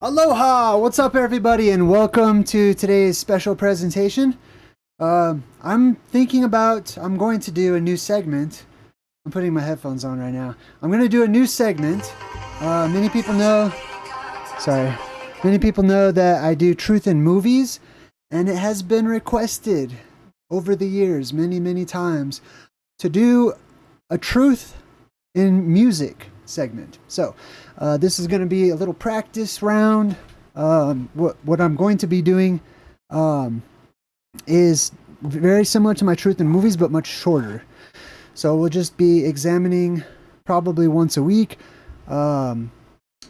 Aloha! What's up, everybody, and welcome to today's special presentation. I'm going to do a new segment. I'm putting my headphones on right now. I'm going to do a new segment. Many people know that I do truth in movies, and it has been requested over the years many times to do a truth in music segment. So this is going to be a little practice round. What I'm going to be doing is very similar to my truth in movies, but much shorter. So we'll just be examining probably once a week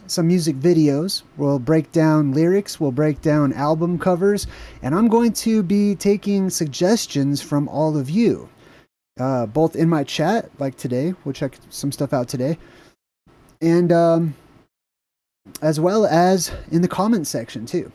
some music videos. We'll break down lyrics, we'll break down album covers, and I'm going to be taking suggestions from all of you, both in my chat, like today. We'll check some stuff out today, and as well as in the comment section too.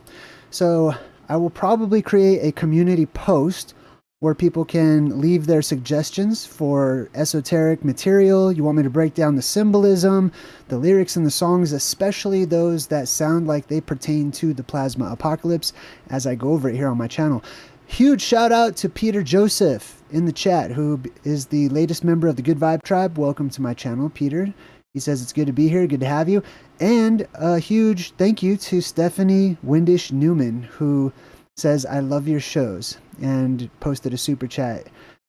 So I will probably create a community post where people can leave their suggestions for esoteric material. You want me to break down the symbolism, the lyrics in the songs, especially those that sound like they pertain to the plasma apocalypse, as I go over it here on my channel. Huge shout out to Peter Joseph in the chat, who is the latest member of the Good Vibe Tribe. Welcome to my channel, Peter. He says it's good to be here, good to have you. And a huge thank you to Stephanie Windish Newman, who says, I love your shows, and posted a super chat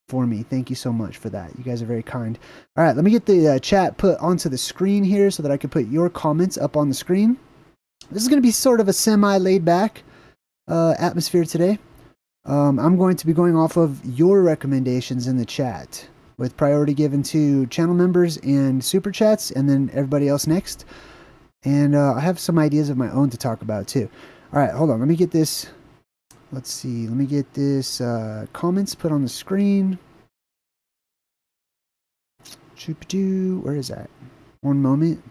for me. Thank you so much for that. You guys are very kind. All right, let me get the chat put onto the screen here so that I can put your comments up on the screen. This is going to be sort of a semi-laid-back atmosphere today. I'm going to be going off of your recommendations in the chat, with priority given to channel members and super chats, and then everybody else next. And I have some ideas of my own to talk about too. All right, hold on. Let me get this. Let's see. Let me get this comments put on the screen. Where is that? One moment.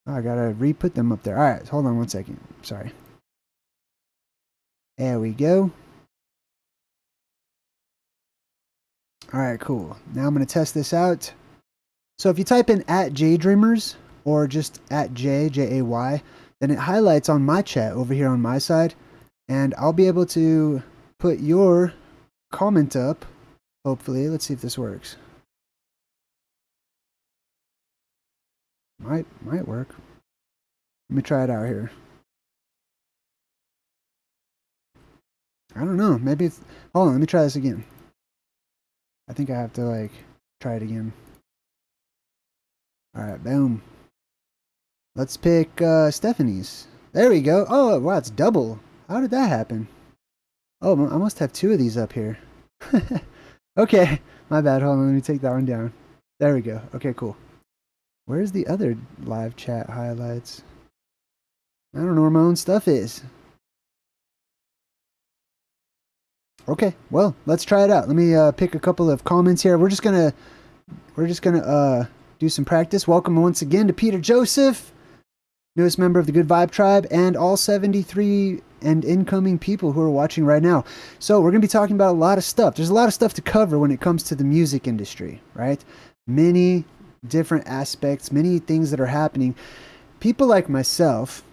Oh, I gotta re-put them up there. All right, hold on one second. Sorry. There we go. All right, cool. Now I'm going to test this out. So if you type in @JayDreamerZ or just @Jay, then it highlights on my chat over here on my side, and I'll be able to put your comment up, hopefully. Let's see if this works. Might work. Let me try it out here. I don't know. Maybe it's... Hold on, let me try this again. I think I have to, like, try it again. Alright, boom. Let's pick Stephanie's. There we go. Oh, wow, it's double. How did that happen? Oh, I must have two of these up here. Okay, my bad. Hold on, let me take that one down. There we go. Okay, cool. Where's the other live chat highlights? I don't know where my own stuff is. Okay, well, let's try it out. Let me pick a couple of comments here. We're just gonna do some practice. Welcome once again to Peter Joseph, newest member of the Good Vibe Tribe, and all 73 and incoming people who are watching right now. So we're gonna be talking about a lot of stuff. There's a lot of stuff to cover when it comes to the music industry, right? Many different aspects, many things that are happening. People like myself,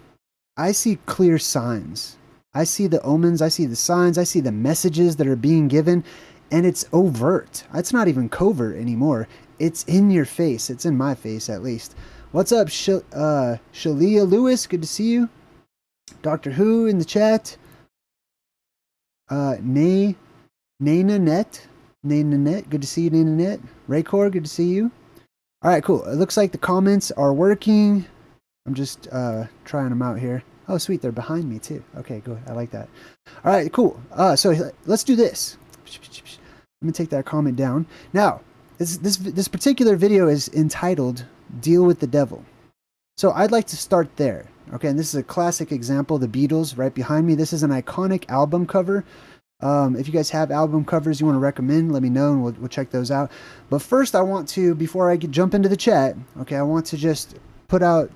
I see clear signs. I see the omens, I see the signs, I see the messages that are being given, and it's overt. It's not even covert anymore. It's in your face. It's in my face, at least. What's up, Shalia Lewis? Good to see you. Doctor Who in the chat. Nana Net. Good to see you, Nana Net. Raycor, good to see you. All right, cool. It looks like the comments are working. I'm just trying them out here. Oh, sweet. They're behind me, too. Okay, good. I like that. All right, cool. So let's do this. Let me take that comment down. Now, this particular video is entitled Deal with the Devil. So I'd like to start there. Okay, and this is a classic example, the Beatles right behind me. This is an iconic album cover. If you guys have album covers you want to recommend, let me know and we'll check those out. But first I want to, before I jump into the chat, okay, I want to just put out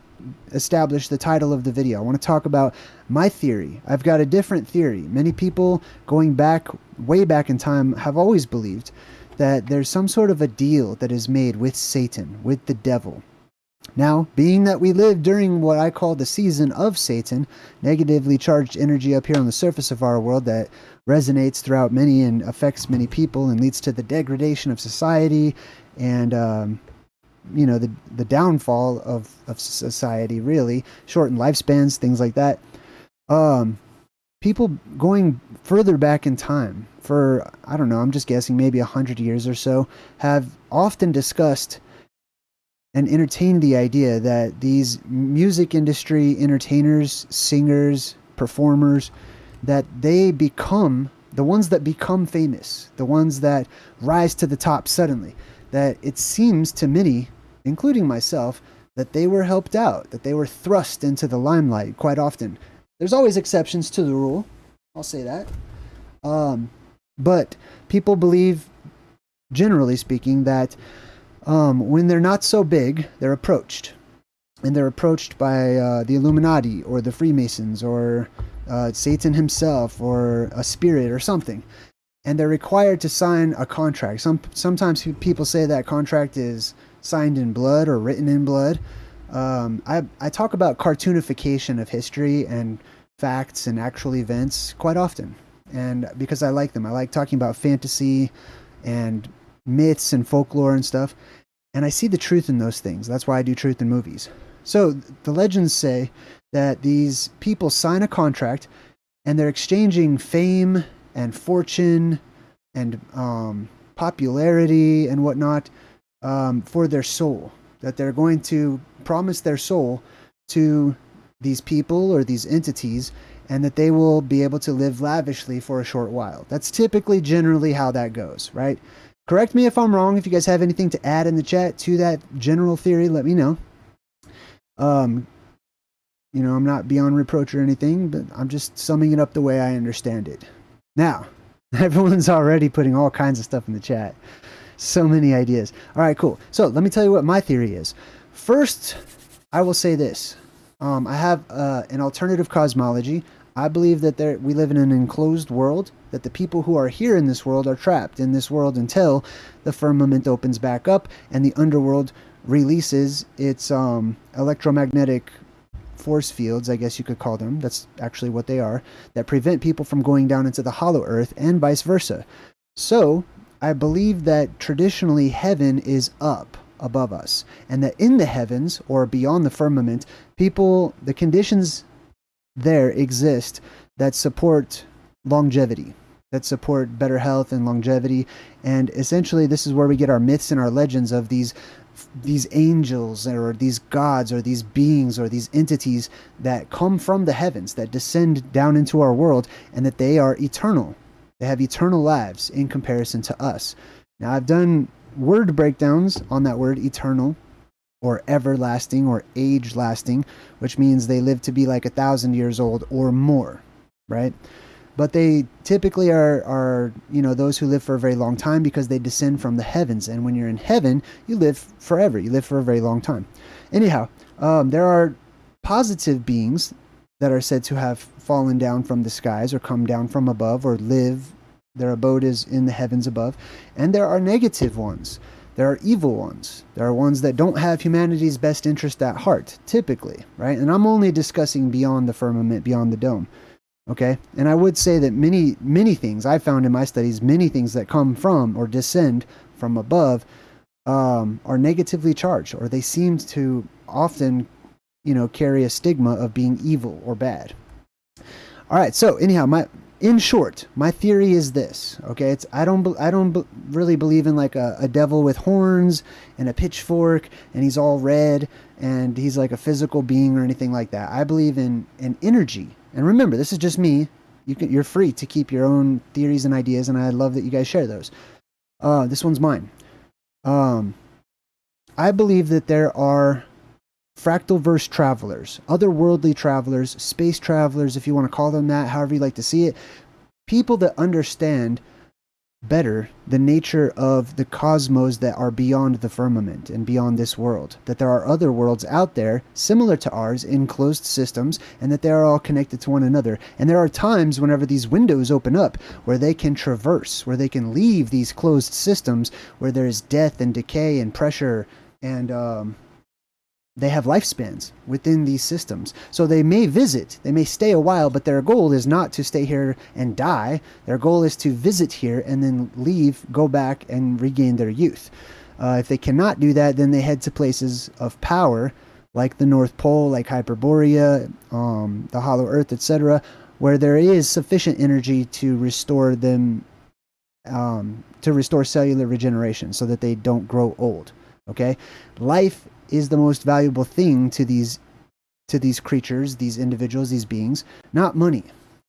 establish the title of the video. I want to talk about my theory. I've got a different theory. Many people going back, way back in time, have always believed that there's some sort of a deal that is made with Satan, with the devil. Now, being that we live during what I call the season of Satan, negatively charged energy up here on the surface of our world that resonates throughout many and affects many people and leads to the degradation of society and, you know, the downfall of society, really, shortened lifespans, things like that. People going further back in time, for, I don't know, I'm just guessing, maybe 100 years or so, have often discussed and entertained the idea that these music industry entertainers, singers, performers, that they become, the ones that become famous, the ones that rise to the top suddenly, that it seems to many, including myself, that they were helped out, that they were thrust into the limelight quite often. There's always exceptions to the rule, I'll say that. But people believe, generally speaking, that when they're not so big, they're approached. And they're approached by the Illuminati or the Freemasons or Satan himself or a spirit or something. And they're required to sign a contract. Sometimes people say that contract is signed in blood or written in blood. I talk about cartoonification of history and facts and actual events quite often. And because I like them. I like talking about fantasy and myths and folklore and stuff. And I see the truth in those things. That's why I do truth in movies. So the legends say that these people sign a contract and they're exchanging fame and fortune and popularity and whatnot for their soul. That they're going to promise their soul to these people or these entities, and that they will be able to live lavishly for a short while. That's typically, generally how that goes, right? Correct me if I'm wrong. If you guys have anything to add in the chat to that general theory, let me know. You know, I'm not beyond reproach or anything, but I'm just summing it up the way I understand it. Now, everyone's already putting all kinds of stuff in the chat. So many ideas. All right, cool. So let me tell you what my theory is. First, I will say this. I have an alternative cosmology. I believe that we live in an enclosed world, that the people who are here in this world are trapped in this world until the firmament opens back up and the underworld releases its electromagnetic force fields, I guess you could call them. That's actually what they are, that prevent people from going down into the hollow earth and vice versa. So I believe that traditionally heaven is up above us, and that in the heavens or beyond the firmament, the conditions there exist that support longevity, that support better health and longevity. And essentially this is where we get our myths and our legends of these angels or these gods or these beings or these entities that come from the heavens, that descend down into our world, and that they are eternal. They have eternal lives in comparison to us. Now, I've done word breakdowns on that word eternal or everlasting or age lasting, which means they live to be like 1,000 years old or more, right? But they typically are, you know, those who live for a very long time because they descend from the heavens. And when you're in heaven, you live forever. You live for a very long time. Anyhow, there are positive beings that are said to have fallen down from the skies or come down from above or live. Their abode is in the heavens above. And there are negative ones. There are evil ones. There are ones that don't have humanity's best interest at heart, typically, right? And I'm only discussing beyond the firmament, beyond the dome, okay? And I would say that many things I found in my studies, many things that come from or descend from above are negatively charged, or they seem to often, you know, carry a stigma of being evil or bad. All right, so anyhow, in short, my theory is this, okay? I don't really believe in like a devil with horns and a pitchfork and he's all red and he's like a physical being or anything like that. I believe in energy. And remember, this is just me. You're free to keep your own theories and ideas, and I love that you guys share those. This one's mine. I believe that there are fractal verse travelers, otherworldly travelers, space travelers, if you want to call them that, however you like to see it, people that understand better the nature of the cosmos that are beyond the firmament and beyond this world. That there are other worlds out there similar to ours in closed systems, and that they are all connected to one another. And there are times whenever these windows open up where they can traverse, where they can leave these closed systems where there is death and decay and pressure, and they have lifespans within these systems. So they may visit, they may stay a while, but their goal is not to stay here and die. Their goal is to visit here and then leave, go back, and regain their youth. If they cannot do that, then they head to places of power, like the North Pole, like Hyperborea, the Hollow Earth, etc., where there is sufficient energy to restore them, to restore cellular regeneration so that they don't grow old. Okay? Life is the most valuable thing to these creatures, these individuals, these beings, not money.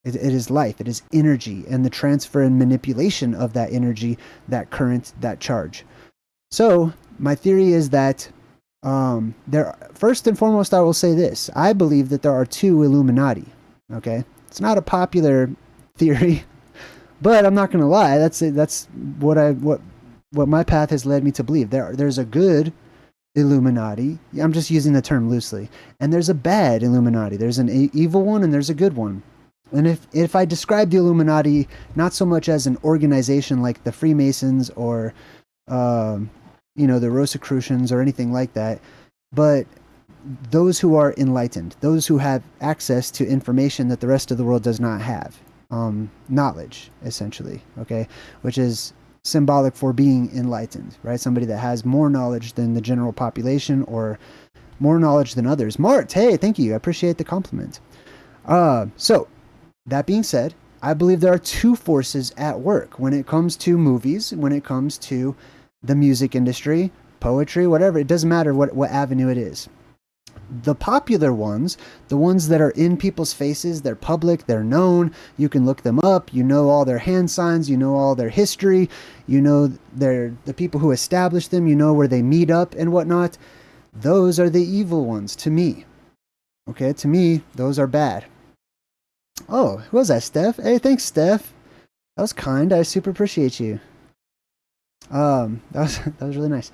It is life. It is energy and the transfer and manipulation of that energy, that current, that charge. So my theory is that first and foremost, I will say this. I believe that there are two Illuminati. Okay? It's not a popular theory, but I'm not going to lie. That's what my path has led me to believe. There's a good Illuminati. I'm just using the term loosely. And there's a bad Illuminati. There's an evil one and there's a good one. And if I describe the Illuminati not so much as an organization like the Freemasons or the Rosicrucians or anything like that, but those who are enlightened, those who have access to information that the rest of the world does not have, knowledge, essentially, okay, which is symbolic for being enlightened, right? Somebody that has more knowledge than the general population or more knowledge than others. Mart, hey, thank you. I appreciate the compliment. So, that being said, I believe there are two forces at work when it comes to movies, when it comes to the music industry, poetry, whatever. It doesn't matter what avenue it is. The popular ones, the ones that are in people's faces, they're public, they're known, you can look them up, you know all their hand signs, you know all their history, you know the people who established them, you know where they meet up and whatnot. Those are the evil ones to me. Okay, to me, those are bad. Oh, who was that, Steph? Hey, thanks, Steph. That was kind. I super appreciate you. That was really nice.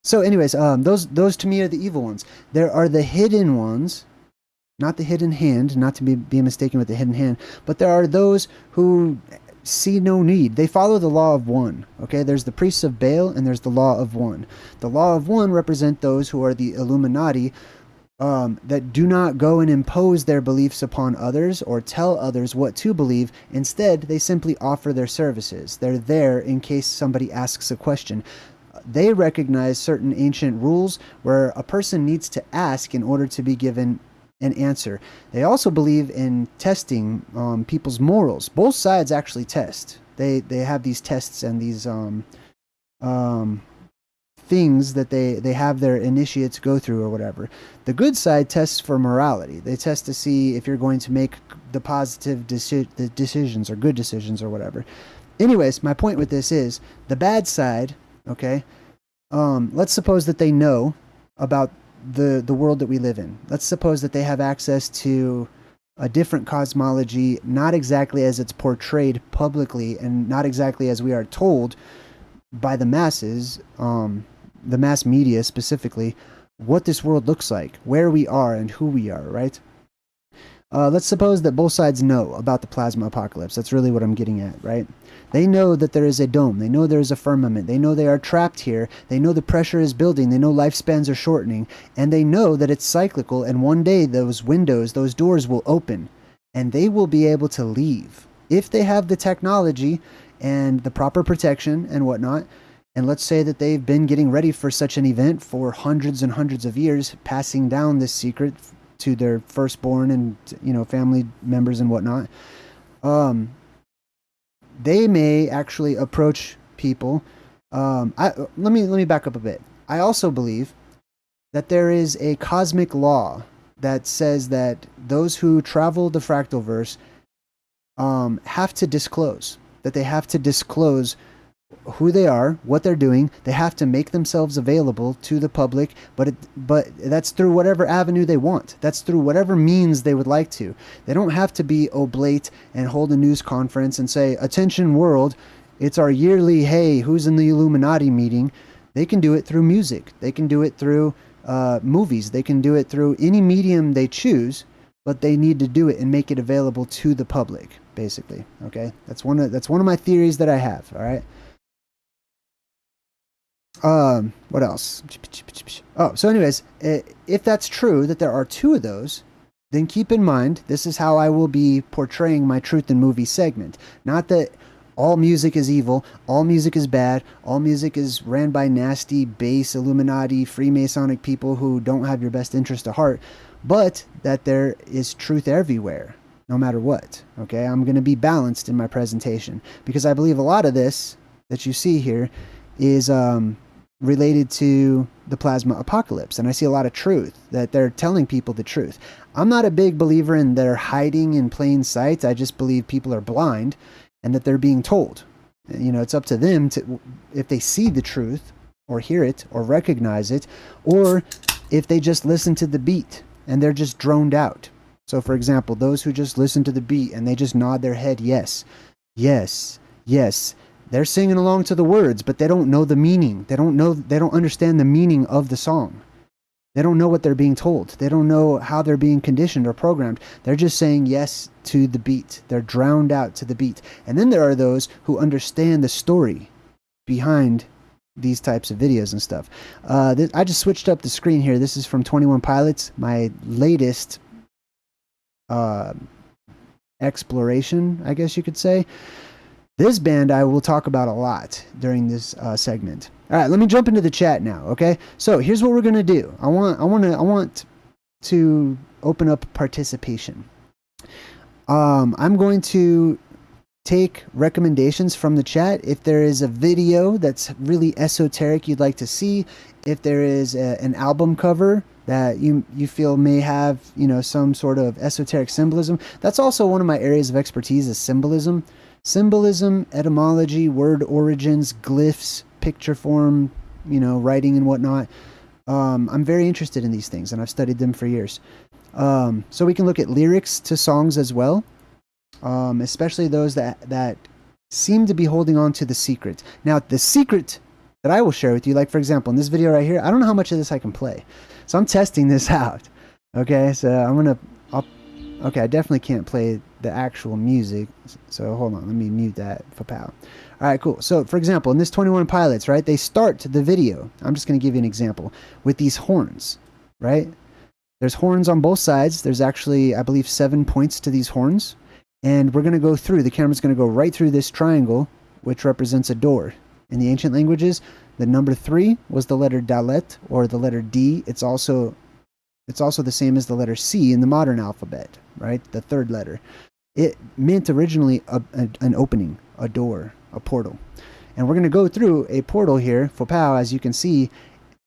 So anyways, those to me are the evil ones. There are the hidden ones, not the hidden hand, not to be mistaken with the hidden hand, but there are those who see no need. They follow the law of one. Okay, there's the priests of Baal and there's the law of one. The law of one represent those who are the Illuminati, that do not go and impose their beliefs upon others or tell others what to believe. Instead, they simply offer their services. They're there in case somebody asks a question. They recognize certain ancient rules where a person needs to ask in order to be given an answer. They also believe in testing people's morals. Both sides actually test. They have these tests and these things that they have their initiates go through or whatever. The good side tests for morality. They test to see if you're going to make the positive decisions or good decisions or whatever. Anyways, my point with this is the bad side. Okay, let's suppose that they know about the world that we live in. Let's suppose that they have access to a different cosmology, not exactly as it's portrayed publicly and not exactly as we are told by the masses, the mass media specifically, what this world looks like, where we are and who we are, right? Let's suppose that both sides know about the plasma apocalypse. That's really what I'm getting at, right? They know that there is a dome. They know there is a firmament. They know they are trapped here. They know the pressure is building. They know lifespans are shortening. And they know that it's cyclical. And one day those windows, those doors will open. And they will be able to leave. If they have the technology and the proper protection and whatnot. And let's say that they've been getting ready for such an event for hundreds and hundreds of years, passing down this secret to their firstborn and family members and whatnot. They may actually approach people. Let me back up a bit. I also believe that there is a cosmic law that says that those who travel the fractal verse have to disclose. That they have to disclose who they are, what they're doing. They have to make themselves available to the public, but that's through whatever avenue they want. That's through whatever means they would like to. They don't have to be oblate and hold a news conference and say, "Attention world, it's our yearly, hey, who's in the Illuminati meeting." They can do it through music. They can do it through movies. They can do it through any medium they choose, but they need to do it and make it available to the public, basically. Okay, that's one of my theories that I have. All right. What else? Oh, so anyways, if that's true that there are two of those, then keep in mind this is how I will be portraying my Truth in Movie segment. Not that all music is evil, all music is bad, all music is ran by nasty, base, Illuminati, Freemasonic people who don't have your best interest at heart, but that there is truth everywhere, no matter what. Okay, I'm going to be balanced in my presentation because I believe a lot of this that you see here is related to the plasma apocalypse, and I see a lot of truth, that they're telling people the truth. I'm not a big believer in they're hiding in plain sight. I just believe people are blind and that they're being told. You know, it's up to them to, if they see the truth or hear it or recognize it, or if they just listen to the beat and they're just droned out. So for example, those who just listen to the beat and they just nod their head yes, yes, yes, they're singing along to the words, but they don't know the meaning. They don't understand the meaning of the song. They don't know what they're being told. They don't know how they're being conditioned or programmed. They're just saying yes to the beat. They're drowned out to the beat. And then there are those who understand the story behind these types of videos and stuff. I just switched up the screen here. This is from 21 Pilots, my latest exploration, I guess you could say. This band I will talk about a lot during this segment. All right, let me jump into the chat now, okay? So here's what we're gonna do. I want to open up participation. I'm going to take recommendations from the chat. If there is a video that's really esoteric you'd like to see, if there is an album cover that you feel may have, you know, some sort of esoteric symbolism. That's also one of my areas of expertise, is symbolism. Symbolism, etymology, word origins, glyphs, picture form, you know, writing and whatnot. I'm very interested in these things, and I've studied them for years. So we can look at lyrics to songs as well, especially those that seem to be holding on to the secret. Now, the secret that I will share with you, like for example, in this video right here, I don't know how much of this I can play. So I'm testing this out. Okay, so okay, I definitely can't play the actual music. So hold on, let me mute that for pow. All right, cool. So for example, in this 21 Pilots, right, they start the video. I'm just going to give you an example with these horns, right? There's horns on both sides. There's actually, I believe, 7 points to these horns. And we're going to go through, the camera's going to go right through this triangle, which represents a door. In the ancient languages, the number 3 was the letter Dalet, or the letter D. It's also the same as the letter C in the modern alphabet, right? The third letter. It meant originally an opening, a door, a portal. And we're going to go through a portal here, for pow, as you can see,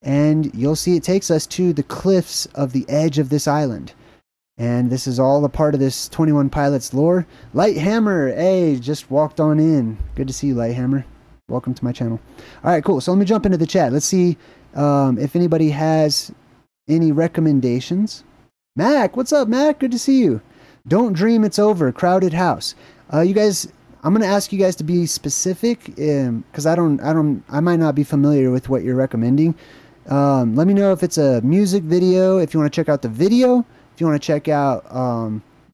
and you'll see it takes us to the cliffs of the edge of this island. And this is all a part of this 21 Pilots lore. Lighthammer, hey, just walked on in. Good to see you, Lighthammer. Welcome to my channel. All right, cool. So let me jump into the chat. Let's see if anybody has any recommendations. Mac, what's up, Mac? Good to see you. Don't dream it's over. Crowded house. You guys, I'm gonna ask you guys to be specific, because I might not be familiar with what you're recommending. Let me know if it's a music video, if you want to check out the video, if you want to check out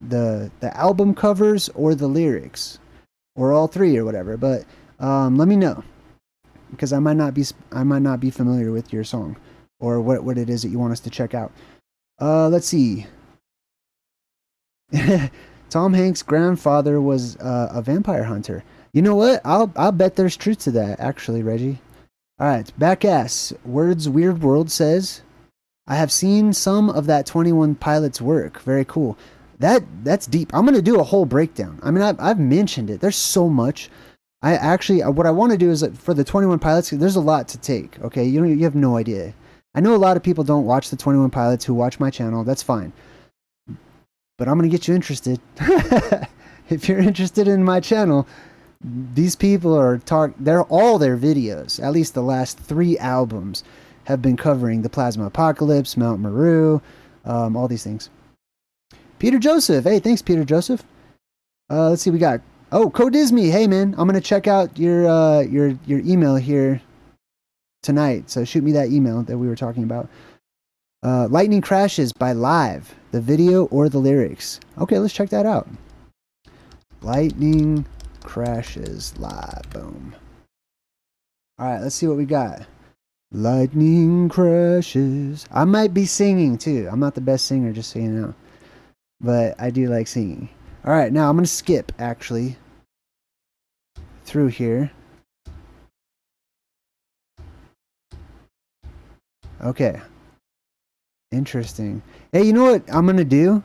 the album covers or the lyrics, or all three or whatever. But let me know, because I might not be familiar with your song or what it is that you want us to check out. Let's see. Tom Hanks' grandfather was a vampire hunter. You know what? I'll bet there's truth to that, actually, Reggie. All right, Backass Words Weird World says, I have seen some of that 21 Pilots work. Very cool. That's deep. I'm gonna do a whole breakdown. I mean, I've mentioned it. There's so much. I actually, what I want to do is for the 21 Pilots, there's a lot to take. Okay, you have no idea. I know a lot of people don't watch the 21 Pilots who watch my channel. That's fine. But I'm going to get you interested. If you're interested in my channel, These people are they're all their videos, at least the last 3 albums, have been covering the plasma apocalypse, Mount Meru, all these things. Peter Joseph, hey, thanks Peter Joseph. Let's see, we got Codisme. Hey man, I'm gonna check out your email here tonight. So shoot me that email that we were talking about. Lightning Crashes by Live, the video or the lyrics. Okay, let's check that out. Lightning Crashes live. Boom. All right, let's see what we got. Lightning crashes. I might be singing too. I'm not the best singer, just so you know, but I do like singing. All right, now I'm gonna skip actually through here. Okay. Interesting. Hey, you know what I'm gonna do?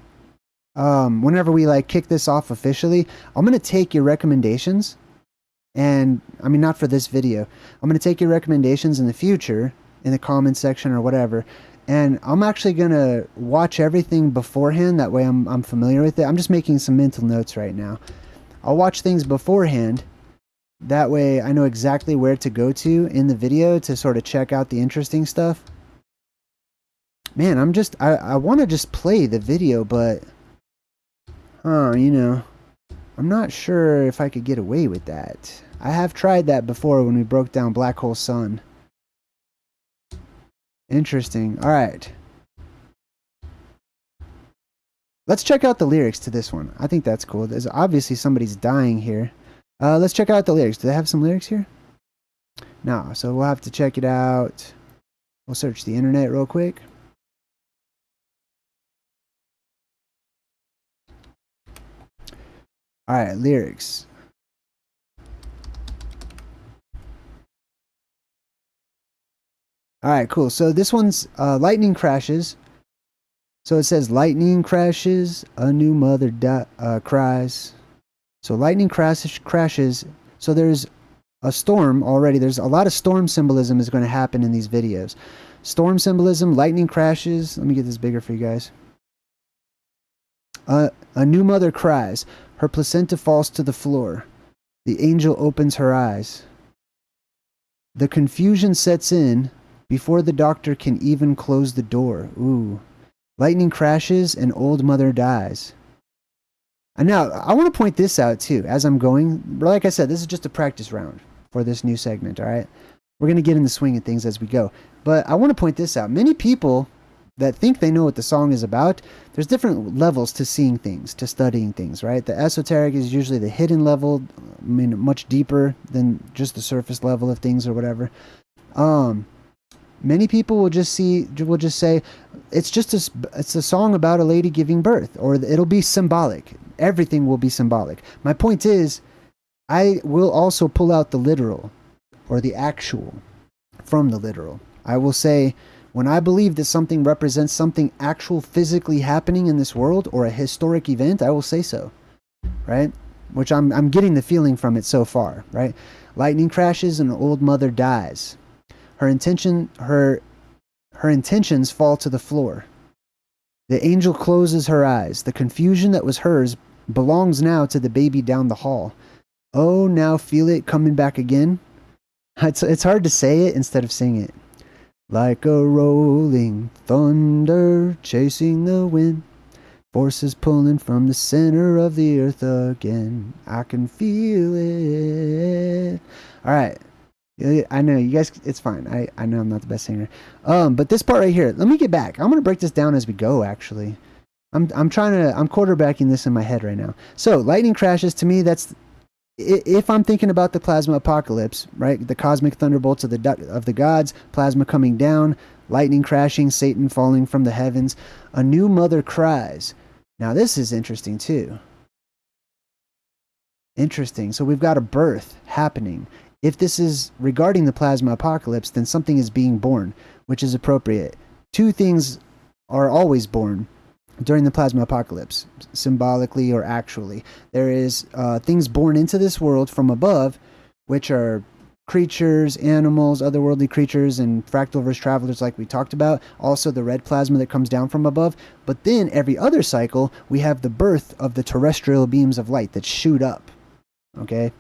Whenever we like kick this off officially, I'm gonna take your recommendations, and I mean not for this video. I'm gonna take your recommendations in the future in the comment section or whatever, and I'm actually gonna watch everything beforehand. That way I'm familiar with it. I'm just making some mental notes right now. I'll watch things beforehand. That way I know exactly where to go to in the video to sort of check out the interesting stuff. Man, I want to just play the video, but you know, I'm not sure if I could get away with that. I have tried that before when we broke down Black Hole Sun. Interesting. All right. Let's check out the lyrics to this one. I think that's cool. There's obviously somebody's dying here. Let's check out the lyrics. Do they have some lyrics here? No, so we'll have to check it out. We'll search the internet real quick. All right, lyrics. All right, cool. So this one's lightning crashes. So it says lightning crashes, a new mother cries. So lightning crashes. So there's a storm already. There's a lot of storm symbolism is going to happen in these videos. Storm symbolism, lightning crashes. Let me get this bigger for you guys. A new mother cries. Her placenta falls to the floor. The angel opens her eyes. The confusion sets in before the doctor can even close the door. Ooh. Lightning crashes and old mother dies. And now, I want to point this out too, as I'm going. Like I said, this is just a practice round for this new segment, all right? We're going to get in the swing of things as we go. But I want to point this out. Many people that think they know what the song is about, there's different levels to seeing things, to studying things, right? The esoteric is usually the hidden level, I mean, much deeper than just the surface level of things or whatever. Many people will just say, it's a song about a lady giving birth, or it'll be symbolic. Everything will be symbolic. My point is, I will also pull out the literal, or the actual, from the literal. I will say, when I believe that something represents something actual physically happening in this world, or a historic event, I will say so, right? Which I'm getting the feeling from it so far, right? Lightning crashes and an old mother dies. Her intentions fall to the floor. The angel closes her eyes. The confusion that was hers belongs now to the baby down the hall. Oh, now feel it coming back again. It's hard to say it instead of sing it. Like a rolling thunder chasing the wind, forces pulling from the center of the earth again. I can feel it. All right. I know you guys, it's fine. I know I'm not the best singer. But this part right here, let me get back. I'm going to break this down as we go, actually. I'm quarterbacking this in my head right now. So lightning crashes, to me, that's, if I'm thinking about the plasma apocalypse, right? The cosmic thunderbolts of the gods, plasma coming down, lightning crashing, Satan falling from the heavens. A new mother cries. Now this is interesting too. Interesting. So we've got a birth happening. If this is regarding the plasma apocalypse, then something is being born, which is appropriate. Two things are always born during the plasma apocalypse, symbolically or actually. There is things born into this world from above, which are creatures, animals, otherworldly creatures, and fractal-verse travelers like we talked about. Also the red plasma that comes down from above. But then every other cycle, we have the birth of the terrestrial beams of light that shoot up. Okay?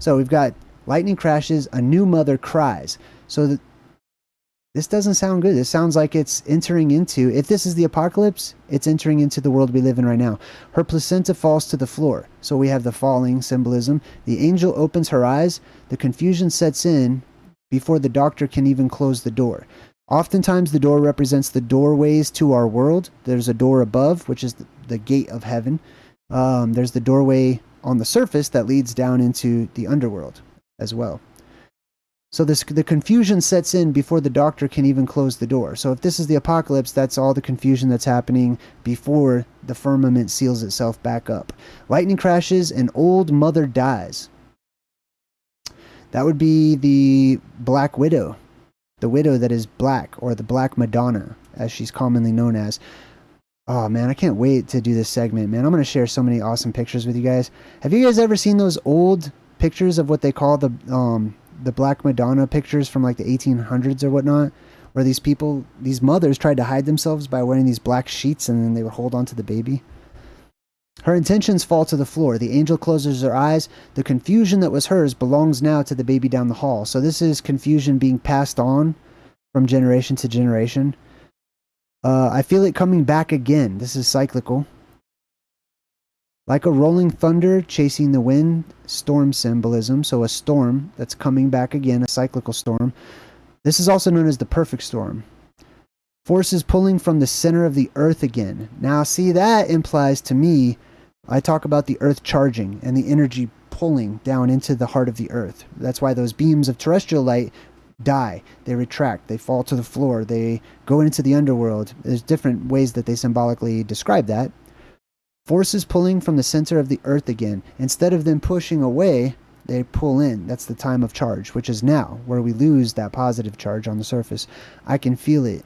So we've got lightning crashes, a new mother cries. So this doesn't sound good. This sounds like it's entering into, if this is the apocalypse, it's entering into the world we live in right now. Her placenta falls to the floor. So we have the falling symbolism. The angel opens her eyes. The confusion sets in before the doctor can even close the door. Oftentimes the door represents the doorways to our world. There's a door above, which is the gate of heaven. There's the doorway on the surface that leads down into the underworld as well. So the confusion sets in before the doctor can even close the door. So if this is the apocalypse, that's all the confusion that's happening before the firmament seals itself back up. Lightning crashes, an old mother dies. That would be the Black Widow. The widow that is black, or the Black Madonna, as she's commonly known as. Oh man, I can't wait to do this segment, man. I'm going to share so many awesome pictures with you guys. Have you guys ever seen those old pictures of what they call the Black Madonna pictures from like the 1800s or whatnot, where these people, these mothers tried to hide themselves by wearing these black sheets and then they would hold on to the baby? Her intentions fall to the floor. The angel closes her eyes. The confusion that was hers belongs now to the baby down the hall. So this is confusion being passed on from generation to generation. I feel it coming back again. This is cyclical. Like a rolling thunder chasing the wind, storm symbolism. So a storm that's coming back again, a cyclical storm. This is also known as the perfect storm. Forces pulling from the center of the earth again. Now see, that implies to me, I talk about the earth charging and the energy pulling down into the heart of the earth. That's why those beams of terrestrial light die. They retract. They fall to the floor. They go into the underworld. There's different ways that they symbolically describe that. Forces pulling from the center of the earth again. Instead of them pushing away, they pull in. That's the time of charge, which is now, where we lose that positive charge on the surface. I can feel it.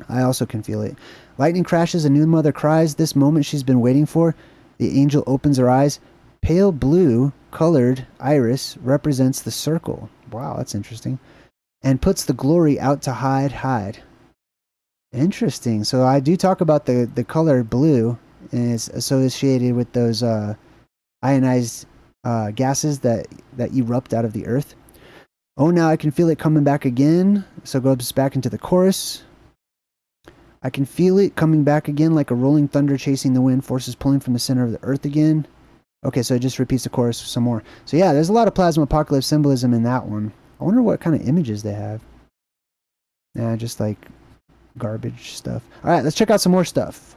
I also can feel it. Lightning crashes, a new mother cries. This moment she's been waiting for. The angel opens her eyes. Pale blue colored iris represents the circle. Wow, that's interesting. And puts the glory out to hide. Interesting. So I do talk about the color blue, and it's associated with those ionized gases that erupt out of the earth. Oh, now I can feel it coming back again. So it goes back into the chorus. I can feel it coming back again like a rolling thunder chasing the wind, forces pulling from the center of the earth again. Okay, so it just repeats the chorus some more. So yeah, there's a lot of plasma apocalypse symbolism in that one. I wonder what kind of images they have. Nah, just like garbage stuff. All right, let's check out some more stuff.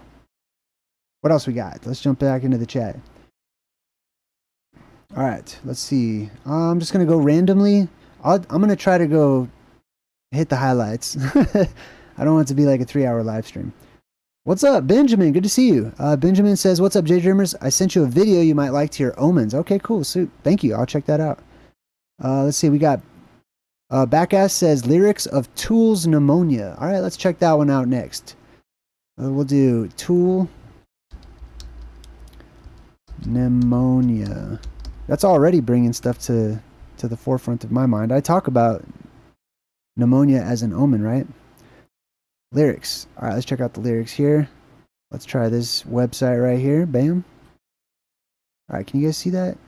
What else we got? Let's jump back into the chat. All right, let's see. I'm just going to go randomly. I'm going to try to go hit the highlights. I don't want it to be like a 3-hour live stream. What's up, Benjamin? Good to see you. Benjamin says, what's up, JayDreamerZ? I sent you a video you might like to hear omens. Okay, cool. So, thank you. I'll check that out. Let's see. We got Backass says, lyrics of Tool's Pneumonia. All right, let's check that one out next. We'll do Tool Pneumonia. That's already bringing stuff to the forefront of my mind. I talk about pneumonia as an omen, right? Lyrics. All right, let's check out the lyrics here. Let's try this website right here. Bam. All right, can you guys see that?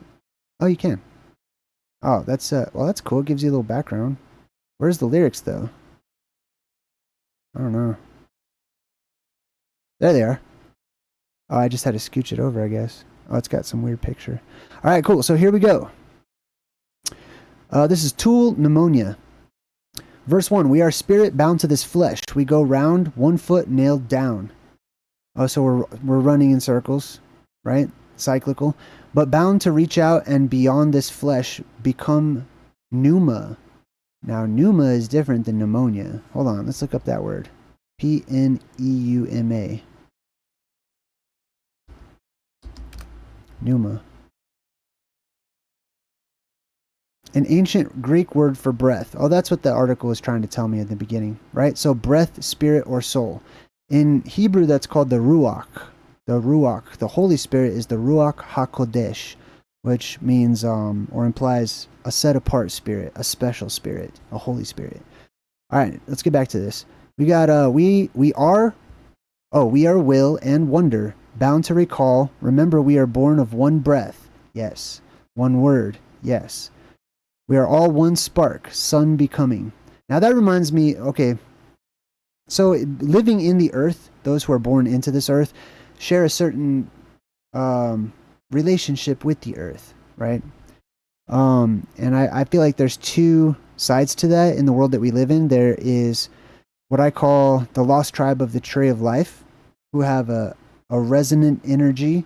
Oh, you can. Oh, that's well, that's cool. It gives you a little background. Where's the lyrics though? I don't know. There they are. Oh, I just had to scooch it over, I guess. Oh, it's got some weird picture. All right, cool. So here we go. This is Tool Pneumonia. Verse 1, we are spirit bound to this flesh. We go round, 1 foot nailed down. Oh, so we're running in circles, right? Cyclical. But bound to reach out and beyond this flesh, become pneuma. Now, pneuma is different than pneumonia. Hold on, let's look up that word. P-N-E-U-M-A. Pneuma. An ancient Greek word for breath. Oh, that's what the article was trying to tell me at the beginning, right? So breath, spirit, or soul. In Hebrew, that's called the Ruach. The Ruach, the Holy Spirit, is the Ruach HaKodesh, which means or implies a set-apart spirit, a special spirit, a Holy Spirit. All right, let's get back to this. We got we are will and wonder, bound to recall. Remember, we are born of one breath. Yes, one word. Yes. We are all one spark, sun becoming. Now that reminds me, okay, so living in the earth, those who are born into this earth, share a certain relationship with the earth, right? And I feel like there's two sides to that in the world that we live in. There is what I call the lost tribe of the tree of life, who have a resonant energy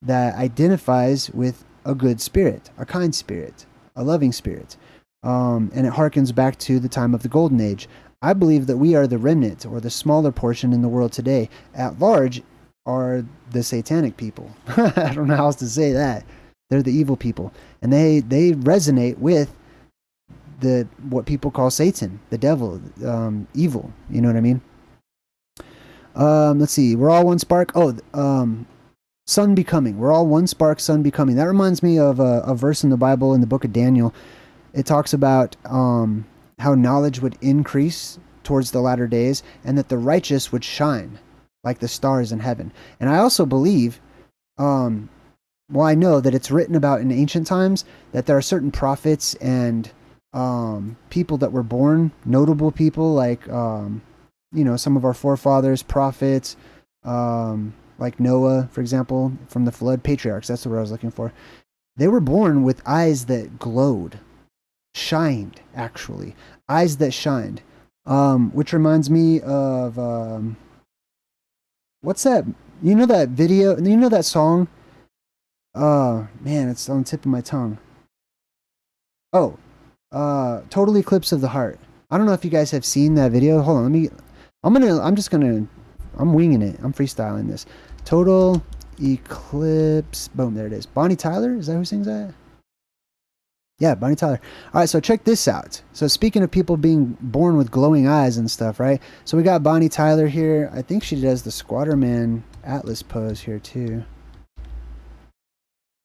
that identifies with a good spirit, a kind spirit, a loving spirit. And it harkens back to the time of the golden age. I believe that we are the remnant, or the smaller portion in the world today. At large are the satanic people. I don't know how else to say that. They're the evil people. And they resonate with what people call Satan, the devil, evil. You know what I mean? Let's see. We're all one spark. Sun becoming. We're all one spark, sun becoming. That reminds me of a verse in the Bible in the book of Daniel. It talks about how knowledge would increase towards the latter days, and that the righteous would shine like the stars in heaven. And I also believe, I know that it's written about in ancient times that there are certain prophets and people that were born, notable people like, some of our forefathers, prophets, like Noah, for example, from the flood, patriarchs, that's what I was looking for. They were born with eyes that glowed, shined, actually. Eyes that shined. Which reminds me of, what's that? You know that video? You know that song? Oh, man, it's on the tip of my tongue. Oh, Total Eclipse of the Heart. I don't know if you guys have seen that video. Hold on, I'm winging it. I'm freestyling this. Total Eclipse. Boom, there it is. Bonnie Tyler? Is that who sings that? Yeah, Bonnie Tyler. All right, so check this out. So speaking of people being born with glowing eyes and stuff, right? So we got Bonnie Tyler here. I think she does the Squatterman Atlas pose here too.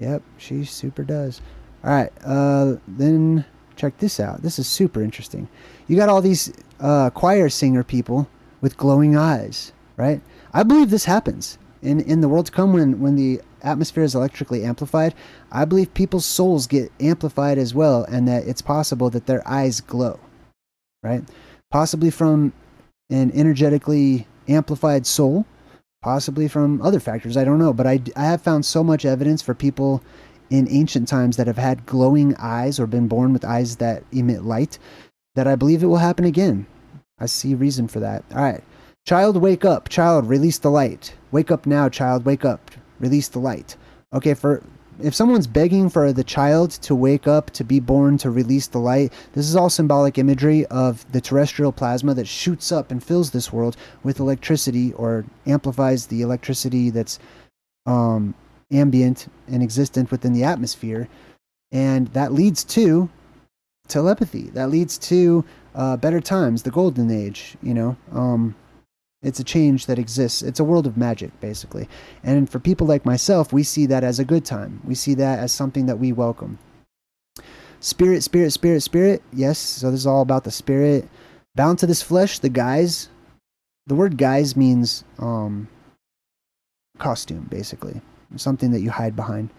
Yep, she super does. All right, then check this out. This is super interesting. You got all these choir singer people with glowing eyes, right? I believe this happens in the world to come when the atmosphere is electrically amplified. I believe people's souls get amplified as well, and that it's possible that their eyes glow, right? Possibly from an energetically amplified soul, possibly from other factors. I don't know, but I have found so much evidence for people in ancient times that have had glowing eyes or been born with eyes that emit light, that I believe it will happen again. I see reason for that. All right. Child, wake up. Child, release the light. Wake up now, child. Wake up. Release the light. Okay, if someone's begging for the child to wake up, to be born, to release the light, this is all symbolic imagery of the terrestrial plasma that shoots up and fills this world with electricity, or amplifies the electricity that's ambient and existent within the atmosphere. And that leads to telepathy. That leads to better times, the golden age, It's a change that exists. It's a world of magic, basically. And for people like myself, we see that as a good time. We see that as something that we welcome. Spirit, spirit, spirit, spirit. Yes, so this is all about the spirit. Bound to this flesh, the guise. The word guise means costume, basically. Something that you hide behind.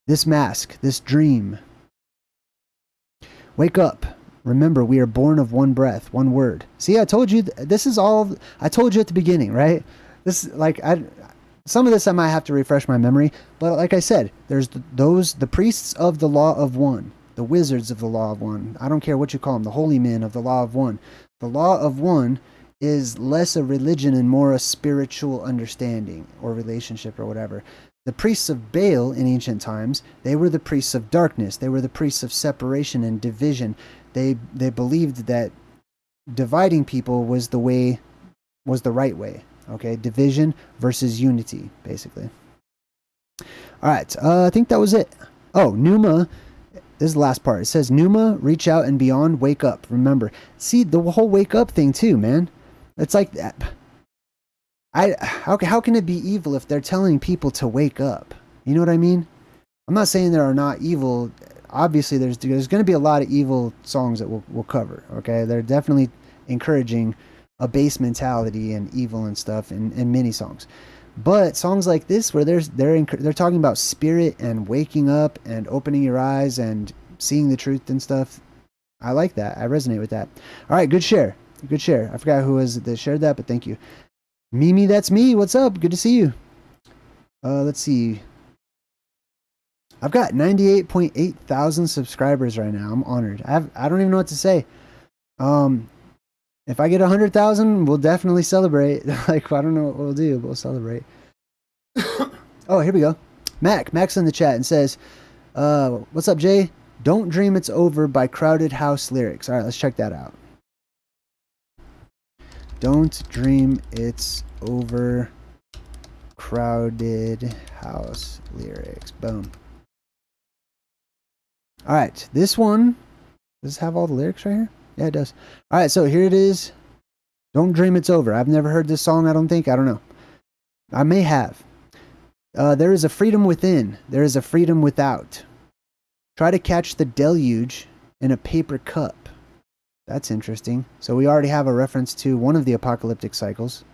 This mask, this dream. Wake up. Remember, we are born of one breath, one word. See, I told you, this is all, I told you at the beginning, right? Some of this I might have to refresh my memory, but like I said, there's the priests of the law of one, the wizards of the law of one. I don't care what you call them, the holy men of the law of one. The law of one is less a religion and more a spiritual understanding or relationship or whatever. The priests of Baal in ancient times, they were the priests of darkness. They were the priests of separation and division. They believed that dividing people was the right way. Okay, division versus unity, basically. All right, I think that was it. Oh, Pneuma. This is the last part. It says, Pneuma, reach out and beyond, wake up. Remember. See, the whole wake up thing too, man. It's like that. How can it be evil if they're telling people to wake up? You know what I mean? I'm not saying there are not evil. Obviously, there's going to be a lot of evil songs that we'll cover. Okay, they're definitely encouraging a base mentality and evil and stuff in many songs. But songs like this, where they're talking about spirit and waking up and opening your eyes and seeing the truth and stuff. I like that. I resonate with that. All right, good share. Good share. I forgot who was it that shared that, but thank you. Mimi, that's me. What's up? Good to see you. Let's see. I've got 98.8 thousand subscribers right now. I'm honored. I don't even know what to say. If I get 100,000, we'll definitely celebrate. Like, I don't know what we'll do, but we'll celebrate. Oh, here we go. Mac's in the chat and says, what's up, Jay? Don't Dream It's Over by Crowded House lyrics. All right, let's check that out. Don't Dream It's Over, Crowded House lyrics. Boom. All right, this one, does it have all the lyrics right here? Yeah, it does. All right, so here it is. Don't Dream It's Over. I've never heard this song, I don't think. I don't know. I may have. There is a freedom within. There is a freedom without. Try to catch the deluge in a paper cup. That's interesting. So we already have a reference to one of the apocalyptic cycles.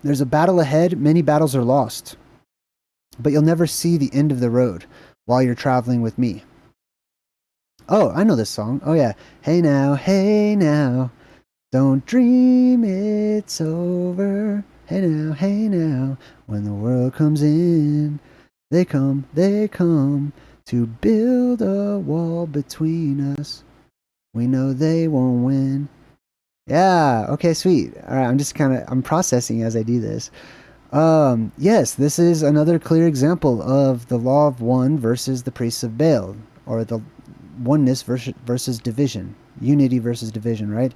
There's a battle ahead. Many battles are lost. But you'll never see the end of the road while you're traveling with me. Oh, I know this song. Oh, yeah. Hey now, don't dream it's over. Hey now, when the world comes in, they come to build a wall between us. We know they won't win. Yeah, okay, sweet. All right, I'm processing as I do this. Yes, this is another clear example of the law of one versus the priests of Baal, or the oneness versus division, unity versus division, right?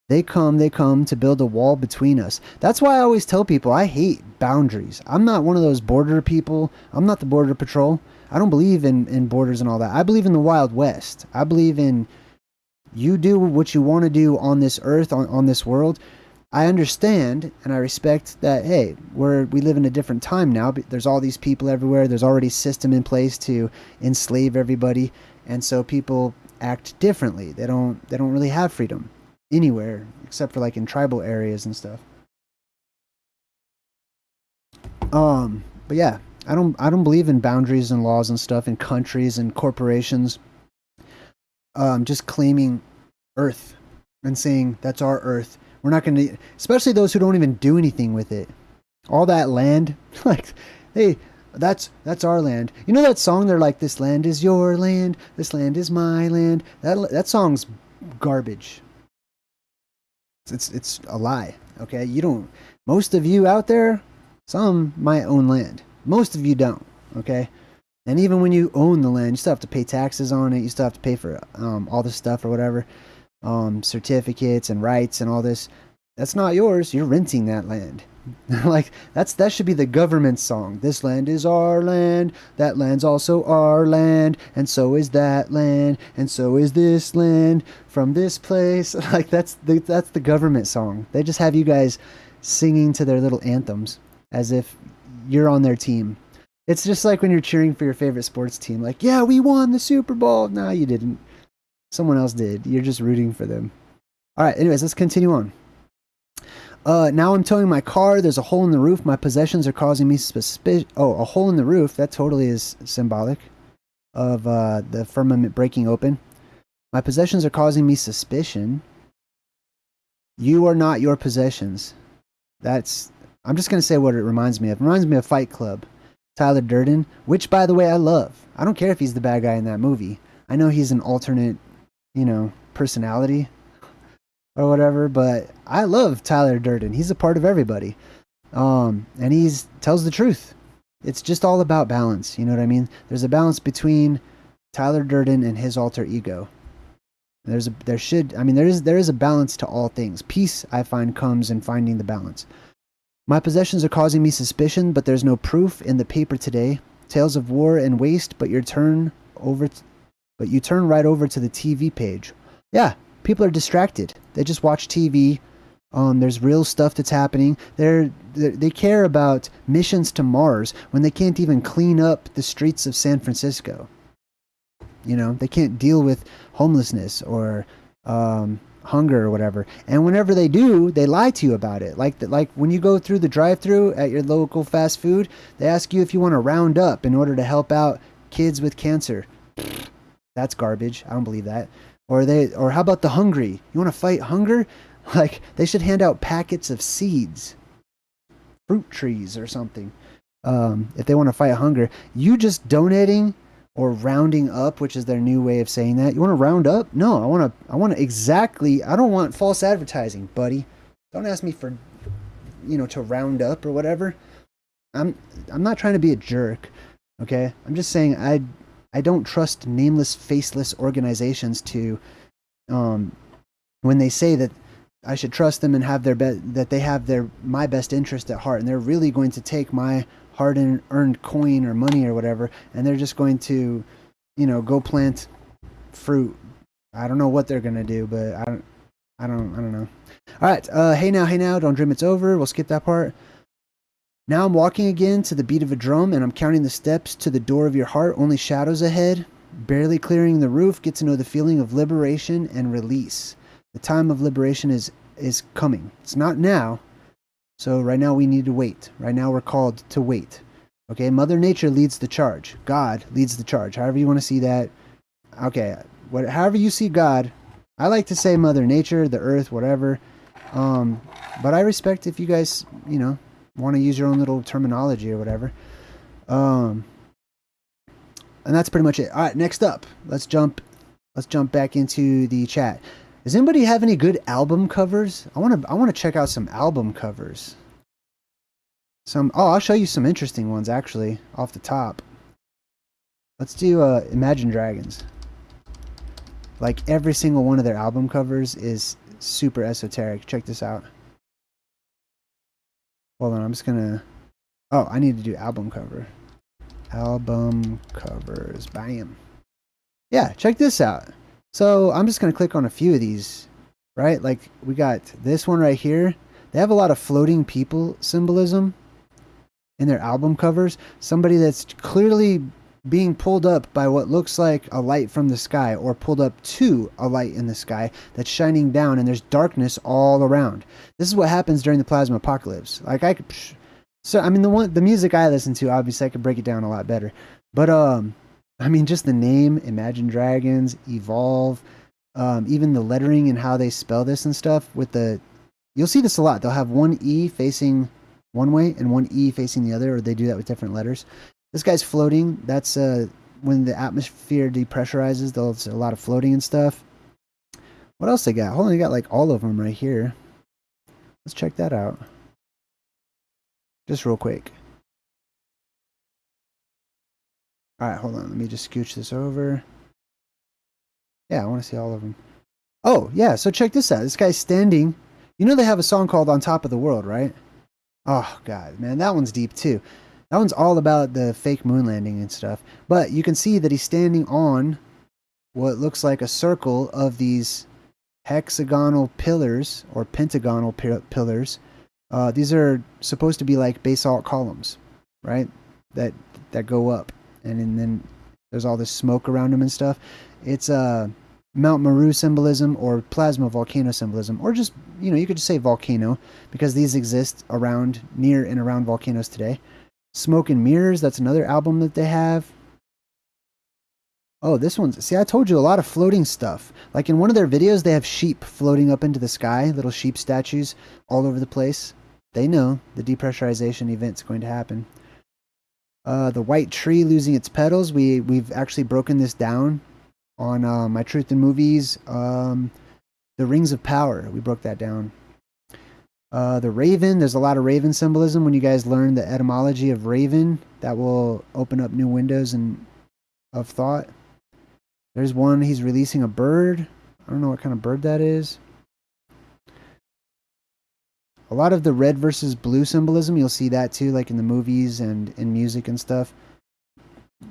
They come to build a wall between us. That's why I always tell people I hate boundaries. I'm not one of those border people. I'm not the border patrol. I don't believe in borders and all that. I believe in the Wild West. I believe in you do what you want to do on this earth, on this world. I understand and I respect that, hey, we live in a different time now. There's all these people everywhere. There's already a system in place to enslave everybody. And so people act differently. They don't really have freedom anywhere except for like in tribal areas and stuff. But yeah, I don't believe in boundaries and laws and stuff in countries and corporations. Just claiming Earth and saying that's our Earth. We're not going to, especially those who don't even do anything with it. All that land, like, hey, that's our land. You know that song? They're like, this land is your land, this land is my land. That song's garbage. It's a lie. Okay, most of you out there, some might own land. Most of you don't. Okay, and even when you own the land, you still have to pay taxes on it. You still have to pay for all this stuff or whatever, certificates and rights and all this. That's not yours. You're renting that land. Like that should be the government song. This land is our land. That land's also our land, and so is that land, and so is this land from this place. Like that's the government song. They just have you guys singing to their little anthems as if you're on their team. It's just like when you're cheering for your favorite sports team. Like, yeah, we won the Super Bowl. No, you didn't. Someone else did. You're just rooting for them. All right. Anyways, let's continue on. Now I'm towing my car. There's a hole in the roof. My possessions are causing me suspicion. Oh, a hole in the roof. That totally is symbolic of the firmament breaking open. My possessions are causing me suspicion. You are not your possessions. I'm just going to say what it reminds me of. It reminds me of Fight Club. Tyler Durden, which, by the way, I love. I don't care if he's the bad guy in that movie. I know he's an alternate, personality or whatever, but I love Tyler Durden. He's a part of everybody. And he tells the truth. It's just all about balance. You know what I mean? There's a balance between Tyler Durden and his alter ego. There is a balance to all things. Peace, I find, comes in finding the balance. My possessions are causing me suspicion, but there's no proof in the paper today. Tales of war and waste, but you turn right over to the TV page. Yeah, people are distracted. They just watch TV. There's real stuff that's happening. They care about missions to Mars when they can't even clean up the streets of San Francisco. They can't deal with homelessness or hunger or whatever. And whenever they do, they lie to you about it. Like when you go through the drive-thru at your local fast food, they ask you if you want to round up in order to help out kids with cancer. That's garbage. I don't believe that. Or how about the hungry? You want to fight hunger? Like, they should hand out packets of seeds, fruit trees or something. If they want to fight hunger, you just donating or rounding up, which is their new way of saying that. You want to round up? No, I want to exactly. I don't want false advertising, buddy. Don't ask me for, to round up or whatever. I'm not trying to be a jerk, okay? I'm just saying I don't trust nameless, faceless organizations to, when they say that I should trust them and have that they have my best interest at heart, and they're really going to take my hard-earned coin or money or whatever, and they're just going to, go plant fruit. I don't know what they're gonna do, but I don't know. All right, hey now, don't dream it's over. We'll skip that part. Now I'm walking again to the beat of a drum, and I'm counting the steps to the door of your heart. Only shadows ahead, barely clearing the roof. Get to know the feeling of liberation and release. The time of liberation is coming. It's not now. So right now we need to wait. Right now we're called to wait. Okay, Mother Nature leads the charge. God leads the charge. However you want to see that. Okay, however you see God. I like to say Mother Nature, the earth, whatever. But I respect if you guys, want to use your own little terminology or whatever. And that's pretty much it. All right, next up, let's jump back into the chat. Does anybody have any good album covers? I want to check out some album covers. I'll show you some interesting ones actually off the top. Let's do Imagine Dragons. Like every single one of their album covers is super esoteric. Check this out. Hold on, I'm just gonna. Oh, I need to do album cover. Album covers. Bam. Yeah, check this out. So I'm just going to click on a few of these, right? Like we got this one right here. They have a lot of floating people symbolism in their album covers. Somebody that's clearly being pulled up by what looks like a light from the sky, or pulled up to a light in the sky that's shining down, and there's darkness all around. This is what happens during the plasma apocalypse. Like the music I listen to, obviously I could break it down a lot better. But just the name, Imagine Dragons, Evolve, even the lettering and how they spell this and stuff you'll see this a lot. They'll have one E facing one way and one E facing the other, or they do that with different letters. This guy's floating. That's when the atmosphere depressurizes, there's a lot of floating and stuff. What else they got? Hold on, they got like all of them right here. Let's check that out. Just real quick. Alright, hold on. Let me just scooch this over. Yeah, I want to see all of them. Oh, yeah, so check this out. This guy's standing. They have a song called On Top of the World, right? Oh, God, man, that one's deep, too. That one's all about the fake moon landing and stuff. But you can see that he's standing on what looks like a circle of these hexagonal pillars, or pentagonal pillars. These are supposed to be like basalt columns, right? That go up. And then there's all this smoke around them and stuff. It's Mount Meru symbolism, or plasma volcano symbolism, or just, you could just say volcano, because these exist near and around volcanoes today. Smoke and Mirrors, that's another album that they have. Oh, this one's, see, I told you, a lot of floating stuff. Like in one of their videos, they have sheep floating up into the sky, little sheep statues all over the place. They know the depressurization event's going to happen. The white tree losing its petals. We've actually broken this down on My Truth in Movies. The Rings of Power. We broke that down. The raven. There's a lot of raven symbolism. When you guys learn the etymology of raven, that will open up new windows of thought. There's one. He's releasing a bird. I don't know what kind of bird that is. A lot of the red versus blue symbolism, you'll see that too, like in the movies and in music and stuff.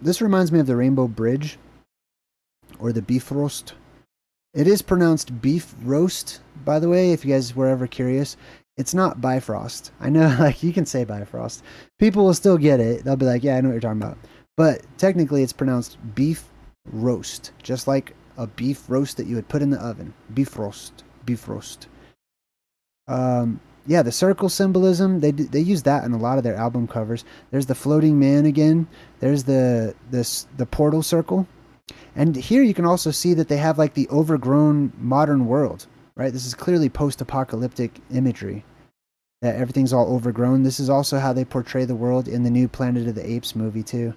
This reminds me of the Rainbow Bridge, or the Bifrost. It is pronounced beef roast, by the way, if you guys were ever curious. It's not Bifrost. I know, like, you can say Bifrost. People will still get it. They'll be like, yeah, I know what you're talking about. But technically, it's pronounced beef roast, just like a beef roast that you would put in the oven. Beef roast. Beef roast. Yeah, the circle symbolism, they use that in a lot of their album covers. There's the floating man again. There's the portal circle. And here you can also see that they have like the overgrown modern world, right? This is clearly post-apocalyptic imagery, that everything's all overgrown. This is also how they portray the world in the new Planet of the Apes movie too.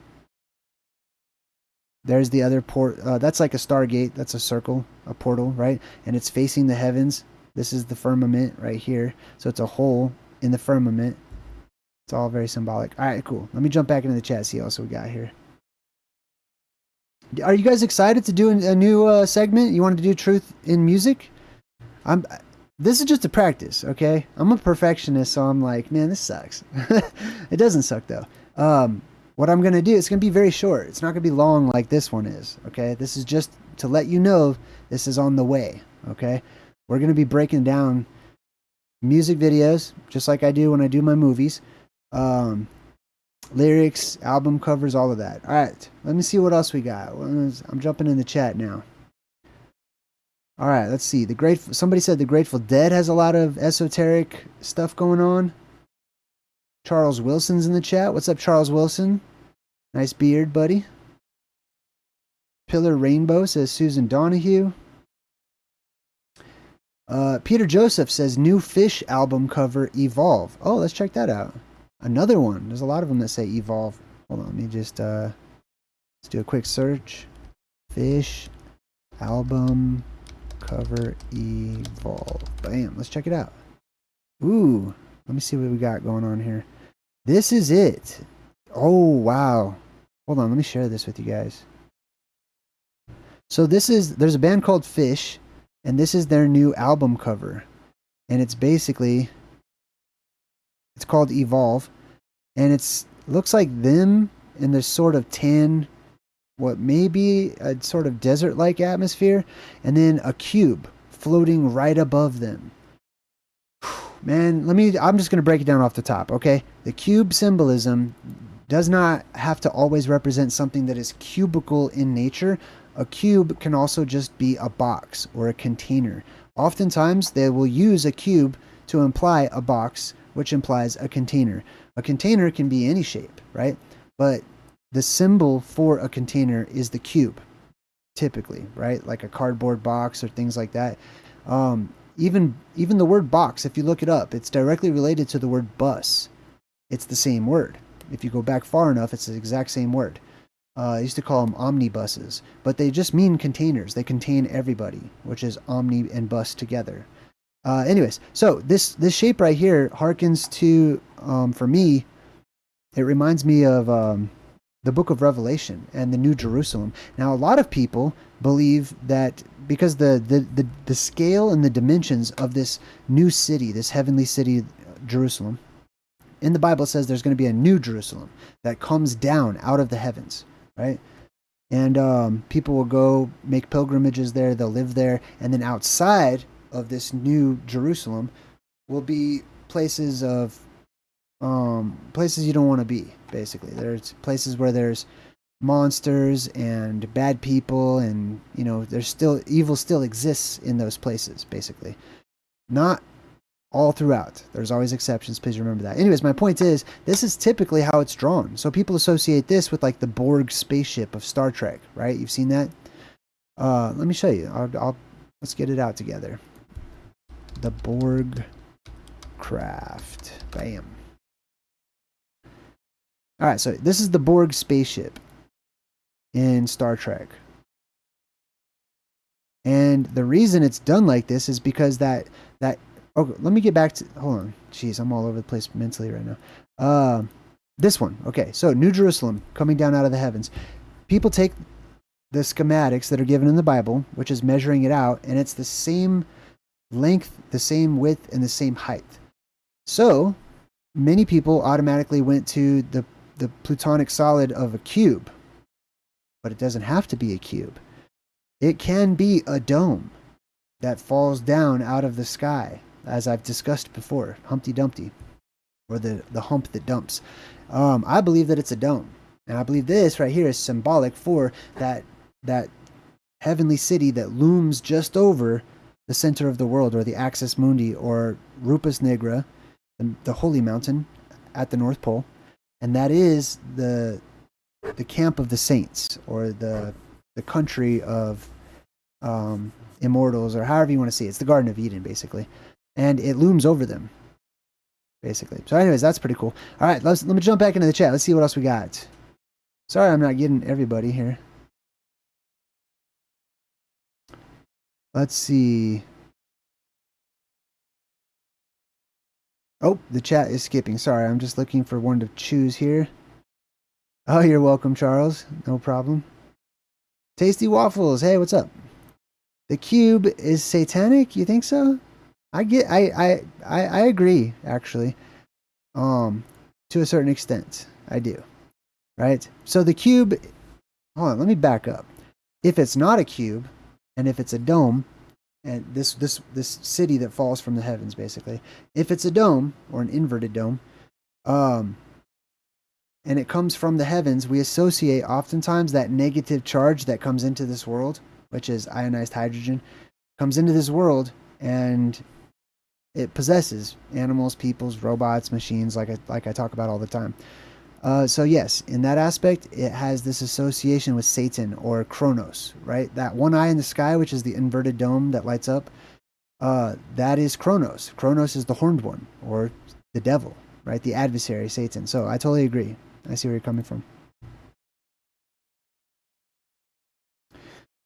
There's the other port. That's like a stargate. That's a circle, a portal, right? And it's facing the heavens. This is the firmament right here. So it's a hole in the firmament. It's all very symbolic. All right, cool. Let me jump back into the chat, see what else we got here. Are you guys excited to do a new segment? You want to do truth in music? This is just a practice, okay? I'm a perfectionist, so I'm like, man, this sucks. It doesn't suck though. What I'm gonna do, it's gonna be very short. It's not gonna be long like this one is, okay? This is just to let you know this is on the way, okay? We're gonna be breaking down music videos, just like I do when I do my movies. Lyrics, album covers, all of that. All right, let me see what else we got. I'm jumping in the chat now. All right, let's see. Somebody said the Grateful Dead has a lot of esoteric stuff going on. Charles Wilson's in the chat. What's up, Charles Wilson? Nice beard, buddy. Pillar Rainbow says Susan Donahue. Peter Joseph says new Fish album cover Evolve. Oh, let's check that out. Another one. There's a lot of them that say Evolve. Hold on, let me just let's do a quick search. Fish album cover Evolve. Bam. Let's check it out. Ooh, let me see what we got going on here. This is it. Oh, wow. Hold on, let me share this with you guys. So there's a band called Fish, and this is their new album cover. And it's called Evolve. And looks like them in this sort of tan, what may be a sort of desert-like atmosphere, and then a cube floating right above them. Man, I'm just going to break it down off the top, okay? The cube symbolism does not have to always represent something that is cubical in nature. A cube can also just be a box or a container. Oftentimes, they will use a cube to imply a box, which implies a container. A container can be any shape, right? But the symbol for a container is the cube, typically, right? Like a cardboard box or things like that. Even the word box, if you look it up, it's directly related to the word bus. It's the same word. If you go back far enough, it's the exact same word. I used to call them omnibuses, but they just mean containers. They contain everybody, which is omni and bus together. Anyways, so this shape right here harkens to, for me, it reminds me of the book of Revelation and the New Jerusalem. Now, a lot of people believe that because the scale and the dimensions of this new city, this heavenly city, Jerusalem, in the Bible says there's going to be a new Jerusalem that comes down out of the heavens, right? And people will go make pilgrimages there, they'll live there, and then outside of this new Jerusalem will be places of places you don't want to be, basically. There's places where there's monsters and bad people, and there's still evil still exists in those places, basically. Not all throughout. There's always exceptions, please remember that. Anyways, my point is, this is typically how it's drawn. So people associate this with like the Borg spaceship of Star Trek, right? You've seen that? Let me show you. Let's get it out together. The Borg craft. Bam. All right, so this is the Borg spaceship in Star Trek. And the reason it's done like this is because that okay, let me get back to, hold on. Jeez, I'm all over the place mentally right now. This one. Okay, so New Jerusalem coming down out of the heavens. People take the schematics that are given in the Bible, which is measuring it out, and it's the same length, the same width, and the same height. So many people automatically went to the plutonic solid of a cube, but it doesn't have to be a cube. It can be a dome that falls down out of the sky, as I've discussed before, Humpty Dumpty, or the hump that dumps. I believe that it's a dome, and I believe this right here is symbolic for that heavenly city that looms just over the center of the world, or the Axis Mundi, or Rupus Nigra, the holy mountain at the North Pole. And that is the camp of the saints, or the the country of immortals, or however you want to see it. It's the Garden of Eden, basically, and it looms over them, basically. So anyways, that's pretty cool. All right, let me jump back into the chat. Let's see what else we got. Sorry, I'm not getting everybody here. Let's see. Oh, the chat is skipping. Sorry, I'm just looking for one to choose here. Oh, you're welcome, Charles. No problem. Tasty Waffles. Hey, what's up? The cube is satanic? You think so? I agree, actually. To a certain extent. I do. Right? So the cube, hold on, let me back up. If it's not a cube, and if it's a dome, and this city that falls from the heavens, basically, if it's a dome or an inverted dome, and it comes from the heavens, we associate oftentimes that negative charge that comes into this world, which is ionized hydrogen, comes into this world, and it possesses animals, peoples, robots, machines, like I talk about all the time. So yes, in that aspect, it has this association with Satan or Kronos, right? That one eye in the sky, which is the inverted dome that lights up, that is Kronos. Kronos is the horned one, or the devil, right? The adversary, Satan. So I totally agree. I see where you're coming from.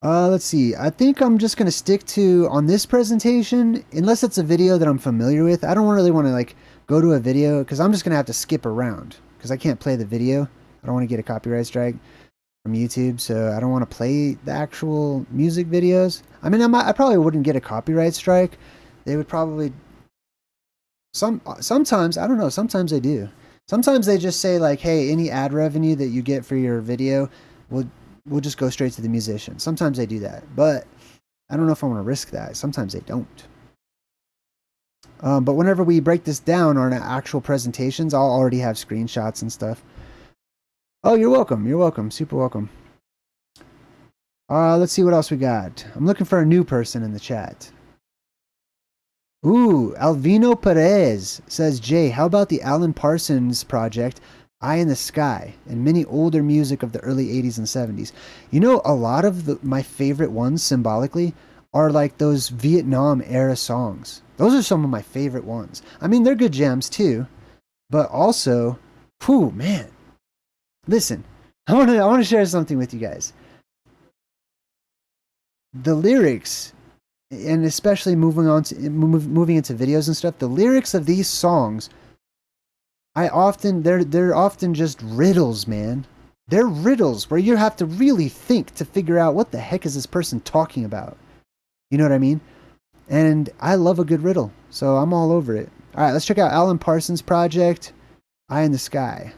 Let's see. I think I'm just going to stick to, on this presentation, unless it's a video that I'm familiar with. I don't really want to like go to a video, because I'm just going to have to skip around, because I can't play the video. I don't want to get a copyright strike from YouTube, so I don't want to play the actual music videos. I mean, I probably wouldn't get a copyright strike. They would probably... Sometimes, I don't know, sometimes they do. Sometimes they just say like, hey, any ad revenue that you get for your video will just go straight to the musician. Sometimes they do that, but I don't know if I want to risk that. Sometimes they don't. But whenever we break this down on actual presentations, I'll already have screenshots and stuff. Oh, you're welcome. You're welcome. Super welcome. Let's see what else we got. I'm looking for a new person in the chat. Ooh, Alvino Perez says, Jay, how about the Alan Parsons project, Eye in the Sky, and many older music of the early 80s and 70s? You know, a lot of my favorite ones, symbolically, are like those Vietnam era songs. Those are some of my favorite ones. I mean, they're good gems too, but also, whew, man. Listen, I want to share something with you guys. The lyrics, and especially moving into videos and stuff, the lyrics of these songs, they're often just riddles, man. They're riddles where you have to really think to figure out what the heck is this person talking about. You know what I mean? And I love a good riddle, so I'm all over it. All right, let's check out Alan Parsons' project, Eye in the Sky.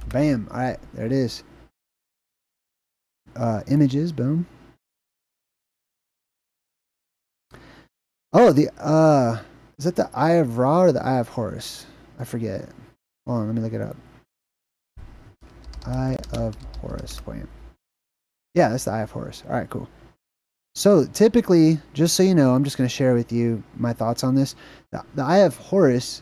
Bam. All right, there it is. Images, boom. Oh, is that the Eye of Ra or the Eye of Horus? I forget. Hold on, let me look it up. Eye of Horus. Wait. Yeah, that's the Eye of Horus. All right, cool. So typically, just so you know, I'm just going to share with you my thoughts on this. The Eye of Horus,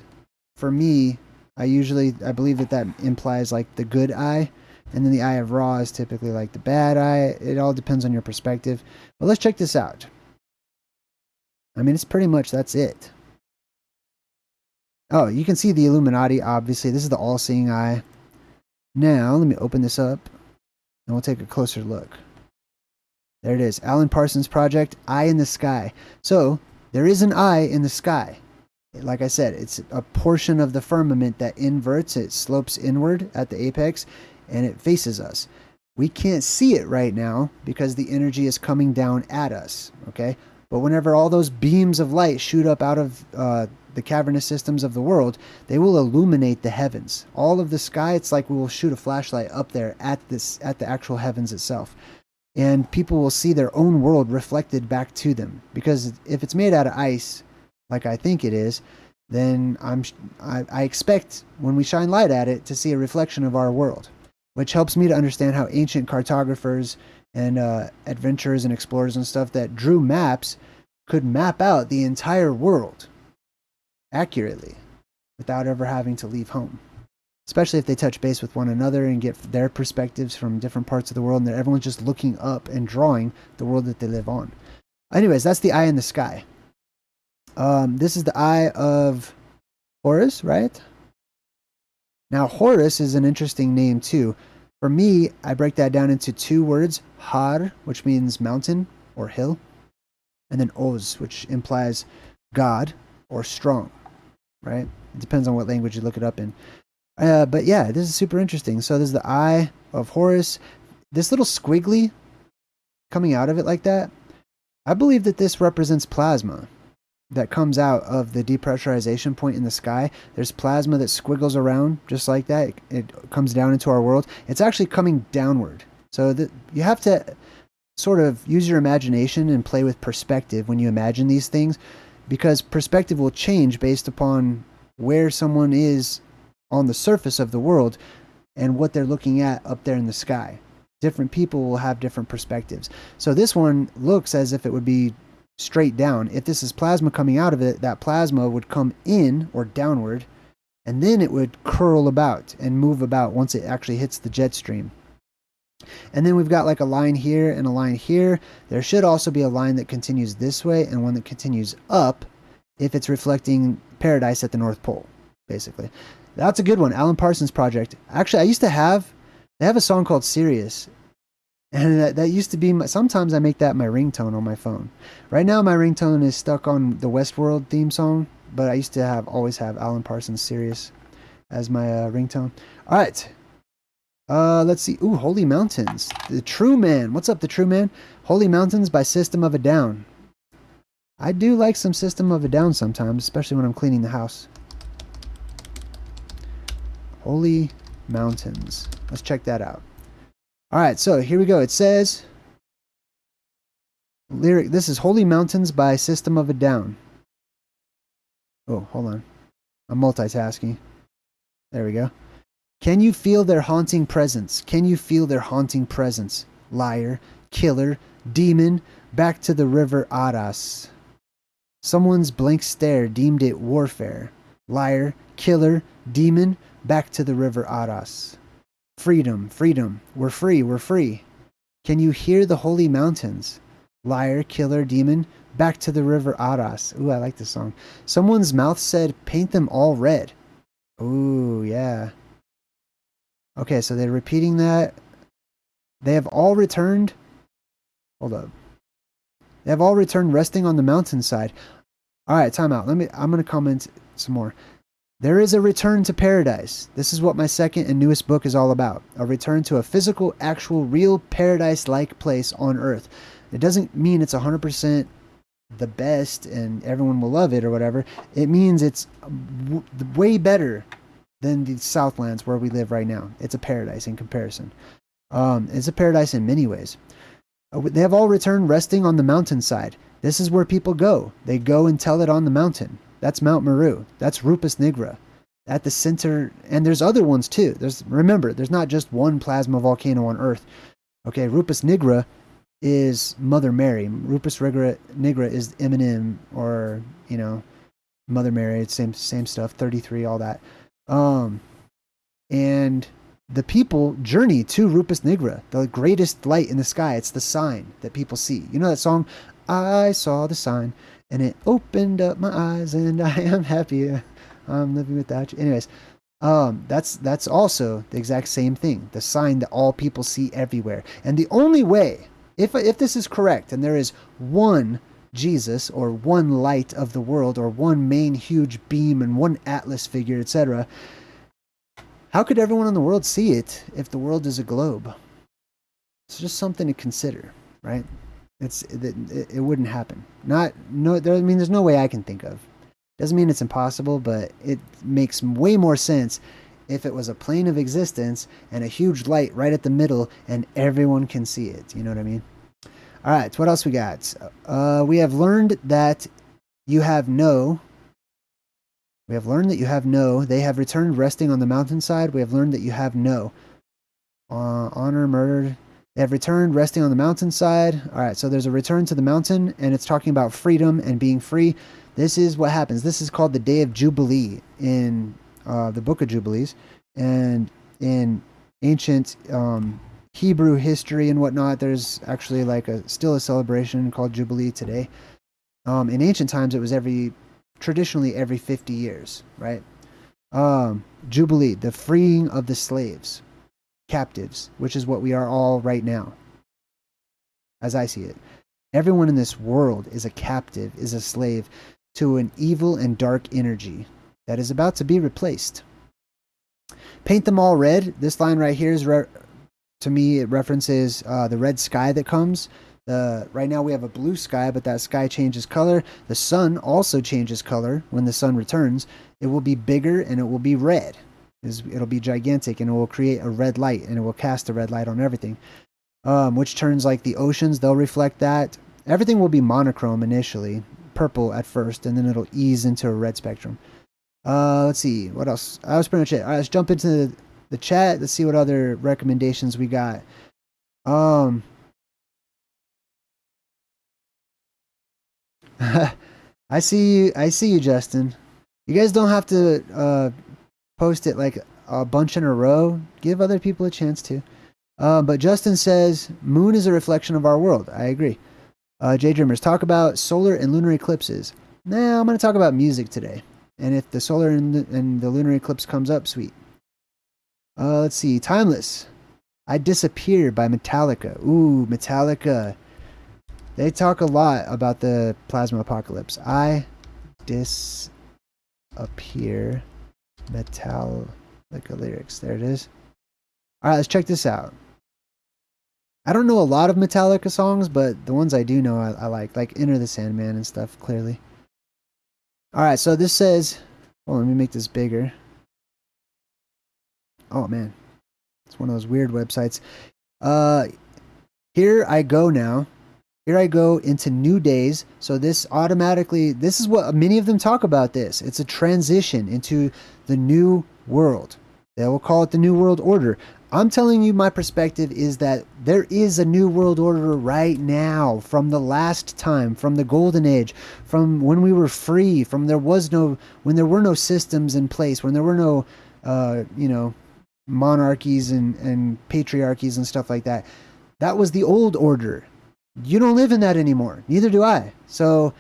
for me, I believe that implies like the good eye, and then the Eye of Ra is typically like the bad eye. It all depends on your perspective. But let's check this out. I mean, it's pretty much, that's it. Oh, you can see the Illuminati, obviously. This is the all-seeing eye. Now, let me open this up, and we'll take a closer look. There it is. Alan Parsons project, Eye in the Sky. So, there is an eye in the sky. Like I said, it's a portion of the firmament that inverts. It slopes inward at the apex, and it faces us. We can't see it right now because the energy is coming down at us, okay? But whenever all those beams of light shoot up out of the cavernous systems of the world, they will illuminate the heavens. All of the sky, it's like we will shoot a flashlight up there at the actual heavens itself. And people will see their own world reflected back to them. Because if it's made out of ice, like I think it is, then I expect when we shine light at it to see a reflection of our world, which helps me to understand how ancient cartographers and adventurers and explorers and stuff that drew maps could map out the entire world accurately without ever having to leave home. especially if they touch base with one another and get their perspectives from different parts of the world, and everyone's just looking up and drawing the world that they live on. Anyways, that's the eye in the sky. This is the eye of Horus, right? Now, Horus is an interesting name too. For me, I break that down into two words: Har, which means mountain or hill, and then Oz, which implies God or strong, right? It depends on what language you look it up in. But yeah, this is super interesting. So there's the eye of Horus. This little squiggly coming out of it like that, I believe that this represents plasma that comes out of the depressurization point in the sky. There's plasma that squiggles around just like that. It comes down into our world. It's actually coming downward. So you have to sort of use your imagination and play with perspective when you imagine these things, because perspective will change based upon where someone is on the surface of the world and what they're looking at up there in the sky. Different people will have different perspectives. So this one looks as if it would be straight down. If this is plasma coming out of it, that plasma would come in or downward, and then it would curl about and move about once it actually hits the jet stream. And then we've got like a line here and a line here. There should also be a line that continues this way and one that continues up if it's reflecting paradise at the North Pole, basically. That's a good one. Alan Parsons Project. Actually, they have a song called Sirius. And that used to be sometimes I make that my ringtone on my phone. Right now my ringtone is stuck on the Westworld theme song, but I used to always have Alan Parsons Sirius as my ringtone. All right. Let's see. Ooh, Holy Mountains. The True Man. What's up, The True Man? Holy Mountains by System of a Down. I do like some System of a Down sometimes, especially when I'm cleaning the house. Holy Mountains. Let's check that out. All right, so here we go. It says, this is Holy Mountains by System of a Down. Oh, hold on. I'm multitasking. There we go. Can you feel their haunting presence? Can you feel their haunting presence? Liar, killer, demon, back to the river Aras. Someone's blank stare deemed it warfare. Liar, killer, demon, back to the river Aras. Freedom, freedom, we're free, we're free. Can you hear the holy mountains? Liar, killer, demon, back to the river Aras. Ooh, I like this song. Someone's mouth said, paint them all red. Ooh, yeah. Okay, so they're repeating that. They have all returned. Hold up. They have all returned resting on the mountainside. All right, time out. I'm going to comment some more. There is a return to paradise. This is what my second and newest book is all about. A return to a physical, actual, real paradise-like place on Earth. It doesn't mean it's 100% the best and everyone will love it or whatever. It means it's way better than the Southlands where we live right now. It's a paradise in comparison. It's a paradise in many ways. They have all returned resting on the mountainside. This is where people go. They go and tell it on the mountain. That's Mount Meru. That's Rupus Nigra. At the center, and there's other ones too. Remember, there's not just one plasma volcano on Earth. Okay, Rupus Nigra is Mother Mary. Rupus Nigra is Eminem, or Mother Mary. It's same stuff. 33, all that. And the people journey to Rupus Nigra, the greatest light in the sky. It's the sign that people see. You know that song, I saw the sign, and it opened up my eyes, and I am happy. I'm living without you. Anyways, that's also the exact same thing. The sign that all people see everywhere. And the only way, if this is correct, and there is one Jesus, or one light of the world, or one main huge beam, and one Atlas figure, etc., how could everyone in the world see it if the world is a globe? It's just something to consider, right? It wouldn't happen. There's no way I can think of. Doesn't mean it's impossible, but it makes way more sense if it was a plane of existence and a huge light right at the middle and everyone can see it. You know what I mean? All right, what else we got? We have learned that you have no. We have learned that you have no. They have returned resting on the mountainside. We have learned that you have no. Honor, murder. They have returned resting on the mountainside. All right, so there's a return to the mountain, and it's talking about freedom and being free. This is what happens. This is called the Day of Jubilee in the Book of Jubilees. And in ancient Hebrew history and whatnot, there's actually like still a celebration called Jubilee today. In ancient times, it was traditionally every 50 years, right? Jubilee, the freeing of the slaves, captives, which is what we are all right now, as I see it. Everyone in this world is a captive, is a slave to an evil and dark energy that is about to be replaced. Paint them all red. This line right here is, to me, it references the red sky that comes. Right now we have a blue sky, but that sky changes color. The sun also changes color when the sun returns. It will be bigger and it will be red. It'll be gigantic and it will create a red light and it will cast a red light on everything. Which turns like the oceans, they'll reflect that. Everything will be monochrome initially, purple at first, and then it'll ease into a red spectrum. Let's see, what else? That was pretty much it. All right, let's jump into the chat. Let's see what other recommendations we got. I see you, Justin. You guys don't have to post it like a bunch in a row. Give other people a chance to. But Justin says, moon is a reflection of our world. I agree. JayDreamerZ, talk about solar and lunar eclipses. Nah, I'm going to talk about music today. And if the solar and the lunar eclipse comes up, sweet. Let's see. Timeless. I Disappear by Metallica. Ooh, Metallica. They talk a lot about the plasma apocalypse. I Disappear. Metallica lyrics. There it is. All right, let's check this out. I don't know a lot of Metallica songs, but the ones I do know I like Enter the Sandman and stuff, clearly. All right, so this says, oh, let me make this bigger. Oh, man. It's one of those weird websites. Here I go now. Here I go into new days. So this is what many of them talk about this. It's a transition into the new world. They will call it the New World Order. I'm telling you, my perspective is that there is a New World Order right now, from the last time, from the Golden Age, from when we were free, when there were no systems in place, when there were no, monarchies and patriarchies and stuff like that. That was the old order. You don't live in that anymore. Neither do I. So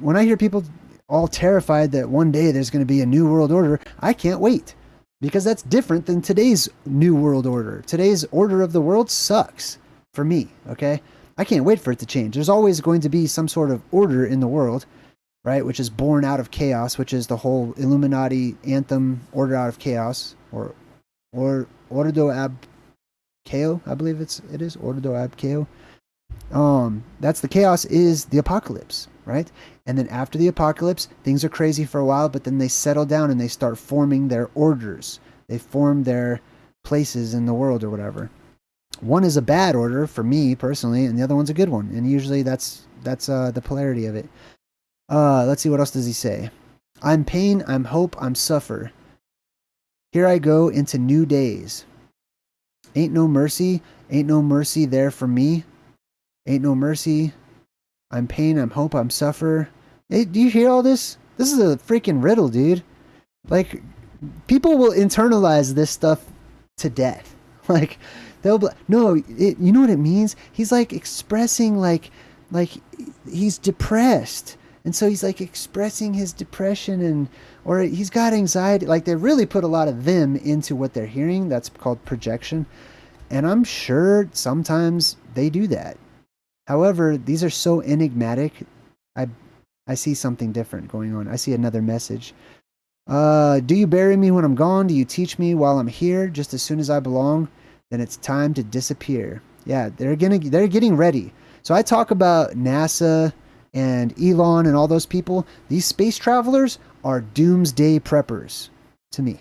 when I hear people all terrified that one day there's going to be a New World Order, I can't wait. Because that's different than today's New World Order. Today's order of the world sucks for me, okay? I can't wait for it to change. There's always going to be some sort of order in the world, right? Which is born out of chaos, which is the whole Illuminati anthem, Order Out of Chaos, or Ordo Ab Chaos, I believe it is, Ordo Ab Chaos. That's the chaos is the apocalypse, right? And then after the apocalypse, things are crazy for a while, but then they settle down and they start forming their orders. They form their places in the world or whatever. One is a bad order for me personally, and the other one's a good one. And usually that's the polarity of it. Let's see, what else does he say? I'm pain, I'm hope, I'm suffer. Here I go into new days. Ain't no mercy there for me. Ain't no mercy. I'm pain, I'm hope, I'm suffer. Hey, do you hear all this? This is a freaking riddle, dude. Like, people will internalize this stuff to death. Like, you know what it means? He's like expressing like he's depressed. And so he's like expressing his depression or he's got anxiety. Like, they really put a lot of them into what they're hearing. That's called projection. And I'm sure sometimes they do that. However, these are so enigmatic. I see something different going on. I see another message. Do you bury me when I'm gone? Do you teach me while I'm here? Just as soon as I belong, then it's time to disappear. Yeah, they're getting ready. So I talk about NASA and Elon and all those people. These space travelers are doomsday preppers to me.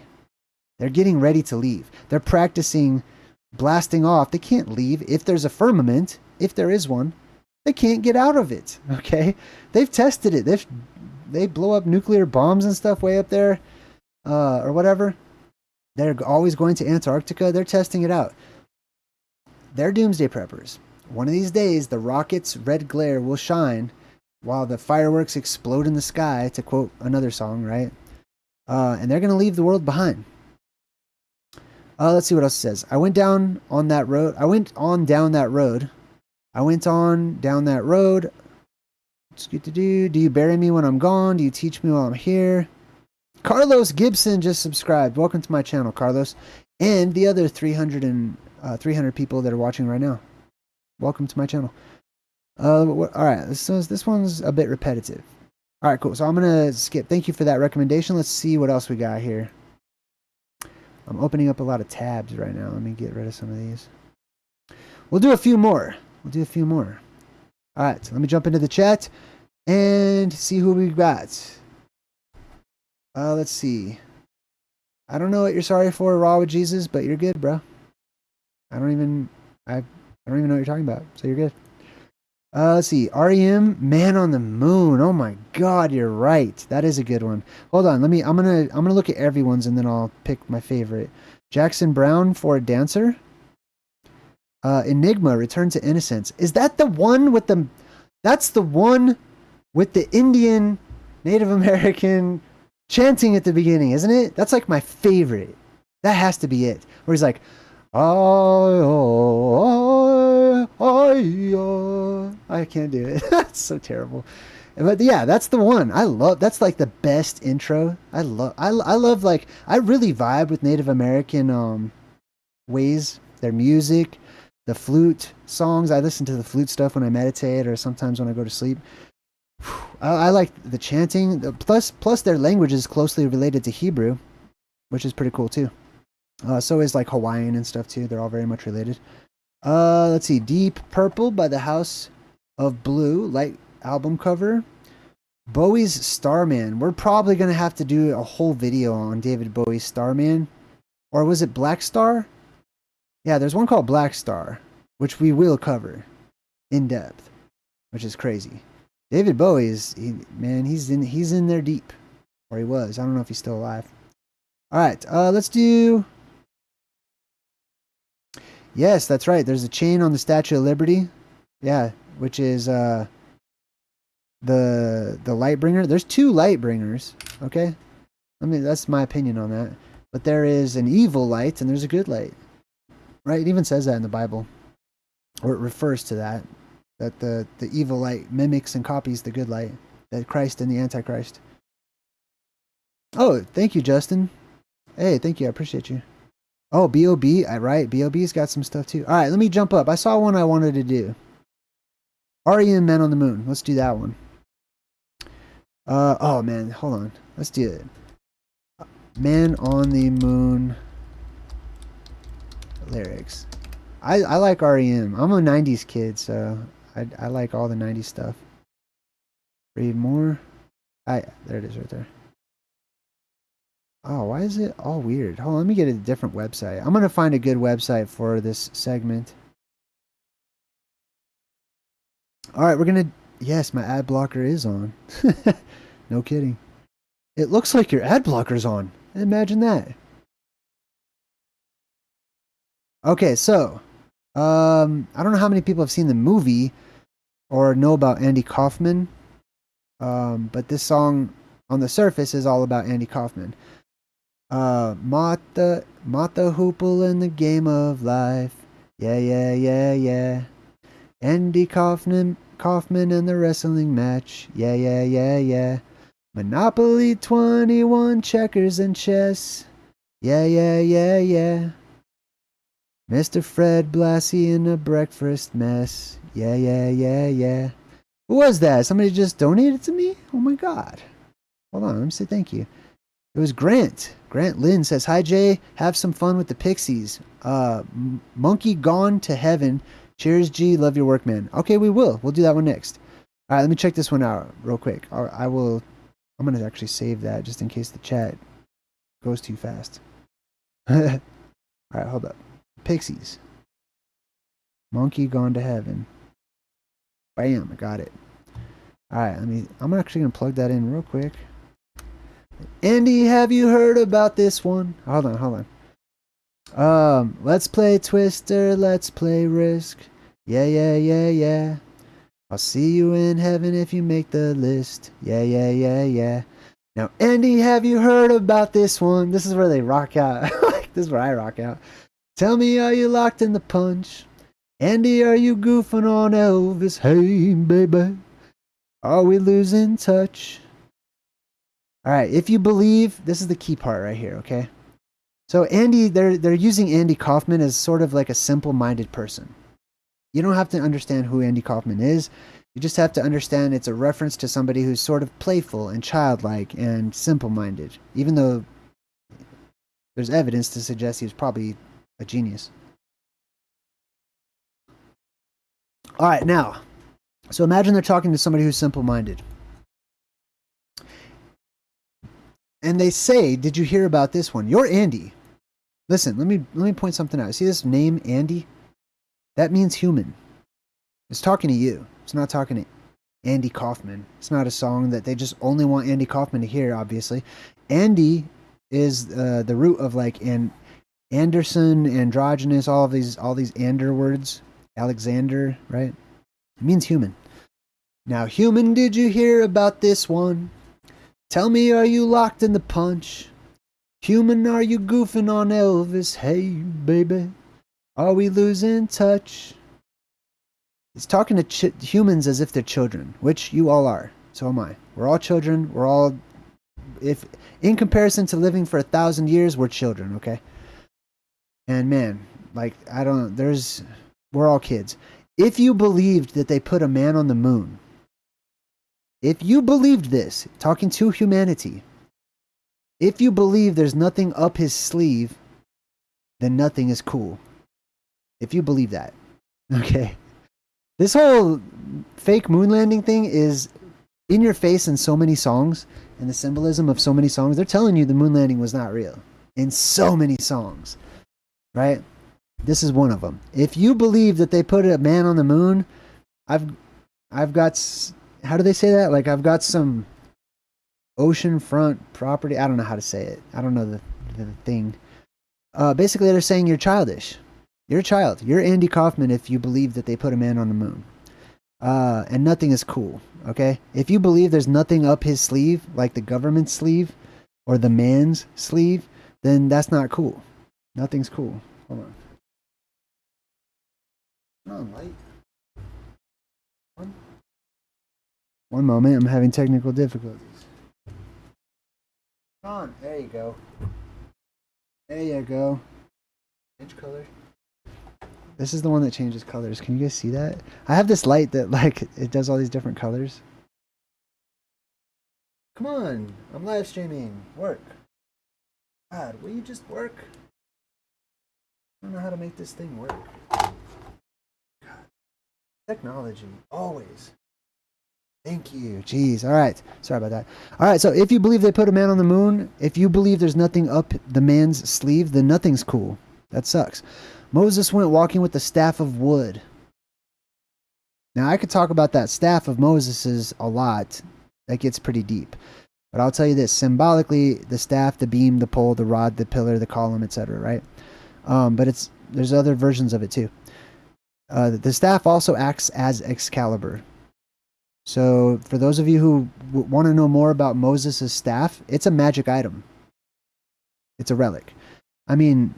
They're getting ready to leave. They're practicing blasting off. They can't leave. If there's a firmament, if there is one, they can't get out of it. Okay, they've tested it. They blow up nuclear bombs and stuff way up there, or whatever. They're always going to Antarctica. They're testing it out. They're doomsday preppers. One of these days, the rocket's red glare will shine while the fireworks explode in the sky, to quote another song, right? And they're going to leave the world behind. Let's see what else it says. I went down on that road. I went on down that road. I went on down that road. What's good to do? Do you bury me when I'm gone? Do you teach me while I'm here? Carlos Gibson just subscribed. Welcome to my channel, Carlos. And the other 300 people that are watching right now. Welcome to my channel. All right, this one's a bit repetitive. All right, cool. So I'm going to skip. Thank you for that recommendation. Let's see what else we got here. I'm opening up a lot of tabs right now. Let me get rid of some of these. We'll do a few more. All right, so let me jump into the chat and see who we got. Let's see. I don't know what you're sorry for, Raw with Jesus, but you're good, bro. I don't even know what you're talking about, so you're good. Let's see. REM, Man on the Moon. Oh my God, you're right. That is a good one. Hold on. I'm gonna look at everyone's and then I'll pick my favorite. Jackson Brown, For a Dancer. Enigma, Return to Innocence. Is that the one with the? That's the one with the Indian Native American chanting at the beginning, isn't it? That's like my favorite. That has to be it. Where he's like, I can't do it. That's so terrible. But yeah, that's the one. That's like the best intro. I love like, I really vibe with Native American ways, their music, the flute songs. I listen to the flute stuff when I meditate or sometimes when I go to sleep. I like the chanting. Plus their language is closely related to Hebrew, which is pretty cool too. So is like Hawaiian and stuff too. They're all very much related. Let's see. Deep Purple by the House of Blue. Light album cover. Bowie's Starman. We're probably going to have to do a whole video on David Bowie's Starman. Or was it Black Star? Yeah, there's one called Black Star, which we will cover in depth, which is crazy. David Bowie he's in there deep. Or he was. I don't know if he's still alive. All right, let's do... Yes, that's right. There's a chain on the Statue of Liberty. Yeah, which is the Lightbringer. There's two Lightbringers, okay? I mean, that's my opinion on that. But there is an evil light and there's a good light. Right? It even says that in the Bible. Or it refers to that. That the evil light mimics and copies the good light. That Christ and the Antichrist. Oh, thank you, Justin. Hey, thank you. I appreciate you. Oh, B.O.B. Right. B.O.B.'s got some stuff too. All right, let me jump up. I saw one I wanted to do. REM, Man on the Moon. Let's do that one. Oh, man. Hold on. Let's do it. Man on the Moon lyrics. I like REM. I'm a 90s kid, so I like all the 90s stuff. Read more. There it is right there. Oh, why is it all weird? Hold on, let me get a different website. I'm going to find a good website for this segment. All right, we're going to... Yes, my ad blocker is on. No kidding. It looks like your ad blocker's on. Imagine that. Okay, so... I don't know how many people have seen the movie or know about Andy Kaufman. But this song, on the surface, is all about Andy Kaufman. Martha Hoople in the game of life. Yeah. Andy Kaufman and the wrestling match. Yeah. Monopoly 21, checkers and chess. Yeah. Mr. Fred Blassie in a breakfast mess. Yeah. Who was that? Somebody just donated to me? Oh my God. Hold on, let me say thank you. It was Grant. Grant Lynn says, "Hi Jay, have some fun with the Pixies. Monkey Gone to Heaven. Cheers, G. Love your work, man." Okay, we will. We'll do that one next. All right, let me check this one out real quick. I'm going to actually save that just in case the chat goes too fast. All right, hold up. Pixies. Monkey Gone to Heaven. Bam, I got it. All right, I'm actually going to plug that in real quick. Andy, have you heard about this one? Hold on. Let's play Twister, let's play Risk. Yeah. I'll see you in heaven if you make the list. Yeah. Now, Andy, have you heard about this one? This is where they rock out. This is where I rock out. Tell me, are you locked in the punch? Andy, are you goofing on Elvis? Hey, baby, are we losing touch? All right, if you believe, this is the key part right here, okay? So Andy, they're using Andy Kaufman as sort of like a simple-minded person. You don't have to understand who Andy Kaufman is. You just have to understand it's a reference to somebody who's sort of playful and childlike and simple-minded, even though there's evidence to suggest he was probably a genius. All right, now, so imagine they're talking to somebody who's simple-minded. And they say, did you hear about this one? You're Andy. Listen, let me point something out. See this name, Andy? That means human. It's talking to you. It's not talking to Andy Kaufman. It's not a song that they just only want Andy Kaufman to hear, obviously. Andy is the root of like Anderson, androgynous, all these Ander words. Alexander, right? It means human. Now, human, did you hear about this one? Tell me, are you locked in the punch? Human, are you goofing on Elvis? Hey, baby, are we losing touch? It's talking to humans as if they're children, which you all are. So am I. We're all children. We're all, if in comparison to living for 1,000 years, we're children, okay? And man, like, we're all kids. If you believed that they put a man on the moon, if you believed this, talking to humanity, if you believe there's nothing up his sleeve, then nothing is cool. If you believe that, okay? This whole fake moon landing thing is in your face in so many songs, and the symbolism of so many songs. They're telling you the moon landing was not real in so many songs, right? This is one of them. If you believe that they put a man on the moon, I've got, how do they say that? Like, I've got some oceanfront property. I don't know how to say it. I don't know the thing. Basically, they're saying you're childish. You're a child. You're Andy Kaufman if you believe that they put a man on the moon. And nothing is cool, okay? If you believe there's nothing up his sleeve, like the government's sleeve or the man's sleeve, then that's not cool. Nothing's cool. Hold on. Come on, light. One moment, I'm having technical difficulties. Come on, there you go. There you go. Change color. This is the one that changes colors. Can you guys see that? I have this light that, like, it does all these different colors. Come on, I'm live streaming. Work. God, will you just work? I don't know how to make this thing work. God. Technology, always. Thank you. Jeez. All right. Sorry about that. All right. So if you believe they put a man on the moon, if you believe there's nothing up the man's sleeve, then nothing's cool. That sucks. Moses went walking with the staff of wood. Now, I could talk about that staff of Moses's a lot. That gets pretty deep. But I'll tell you this. Symbolically, the staff, the beam, the pole, the rod, the pillar, the column, etc., right? But there's other versions of it too. The staff also acts as Excalibur. So for those of you who want to know more about Moses' staff, it's a magic item. It's a relic. I mean,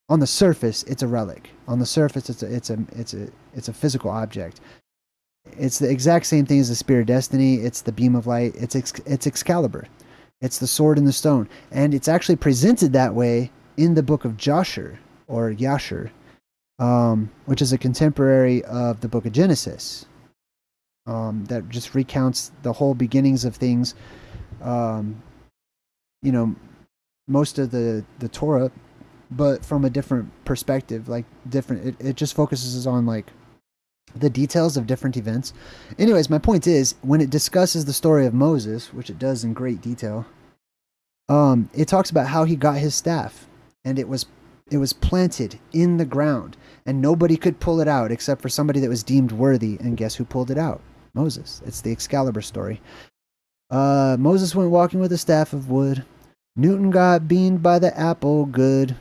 on the surface, it's a relic. On the surface, it's a physical object. It's the exact same thing as the Spear of Destiny. It's the beam of light. It's Excalibur. It's the sword and the stone, and it's actually presented that way in the book of Joshua or Yashar, which is a contemporary of the book of Genesis. That just recounts the whole beginnings of things. Most of the Torah, but from a different perspective, like different. It just focuses on like the details of different events. Anyways, my point is, when it discusses the story of Moses, which it does in great detail, it talks about how he got his staff, and it was planted in the ground, and nobody could pull it out except for somebody that was deemed worthy. And guess who pulled it out? Moses. It's the Excalibur story. Moses went walking with a staff of wood. Newton got beamed by the apple good.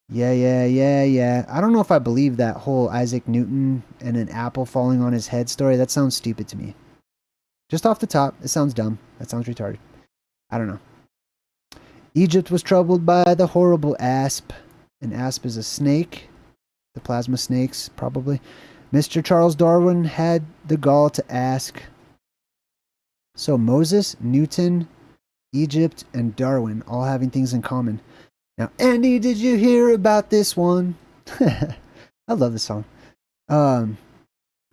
Yeah. I don't know if I believe that whole Isaac Newton and an apple falling on his head story. That sounds stupid to me. Just off the top, it sounds dumb. That sounds retarded. I don't know. Egypt was troubled by the horrible asp. An asp is a snake. The plasma snakes, probably. Mr. Charles Darwin had the gall to ask. So Moses, Newton, Egypt, and Darwin all having things in common. Now, Andy, did you hear about this one? I love this song. All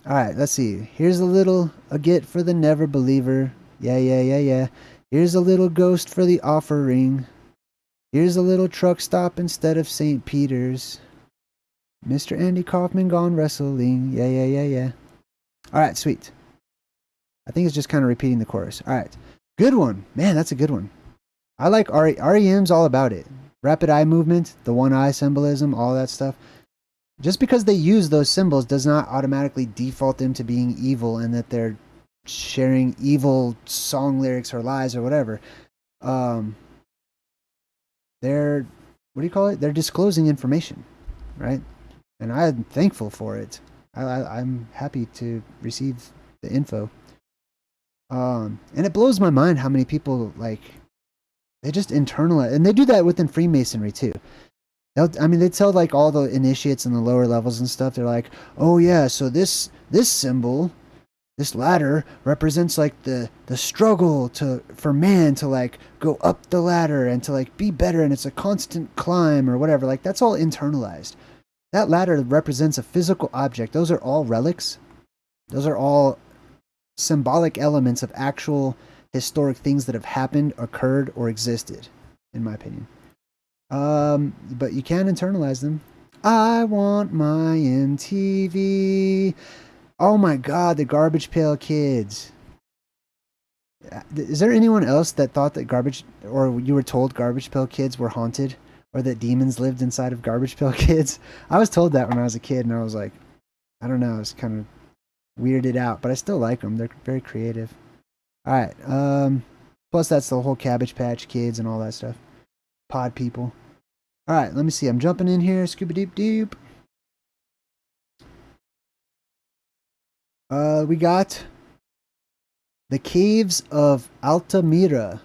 right, let's see. Here's a get for the never believer. Yeah. Here's a little ghost for the offering. Here's a little truck stop instead of St. Peter's. Mr. Andy Kaufman gone wrestling. Yeah. All right, sweet. I think it's just kind of repeating the chorus. All right. Good one. Man, that's a good one. I like REM's all about it. Rapid eye movement, the one eye symbolism, all that stuff. Just because they use those symbols does not automatically default them to being evil and that they're sharing evil song lyrics or lies or whatever. They're, what do you call it? They're disclosing information, right? And I'm thankful for it. I'm happy to receive the info. And it blows my mind how many people, like, they just internalize, and they do that within Freemasonry too. They tell like all the initiates and the lower levels and stuff. They're like, oh yeah, so this symbol, this ladder represents like the struggle for man to like go up the ladder and to like be better, and it's a constant climb or whatever. Like that's all internalized. That ladder represents a physical object. Those are all relics. Those are all symbolic elements of actual historic things that have happened, occurred, or existed, in my opinion. But you can internalize them. I want my MTV. Oh my God, the Garbage Pail Kids. Is there anyone else that thought that or you were told Garbage Pail Kids were haunted, or that demons lived inside of Garbage Pail Kids? I was told that when I was a kid, and I was like, I don't know, I was kind of weirded out, but I still like them. They're very creative. All right. Plus, that's the whole Cabbage Patch Kids and all that stuff. Pod people. All right. Let me see. I'm jumping in here. Scuba deep deep. We got The Caves of Altamira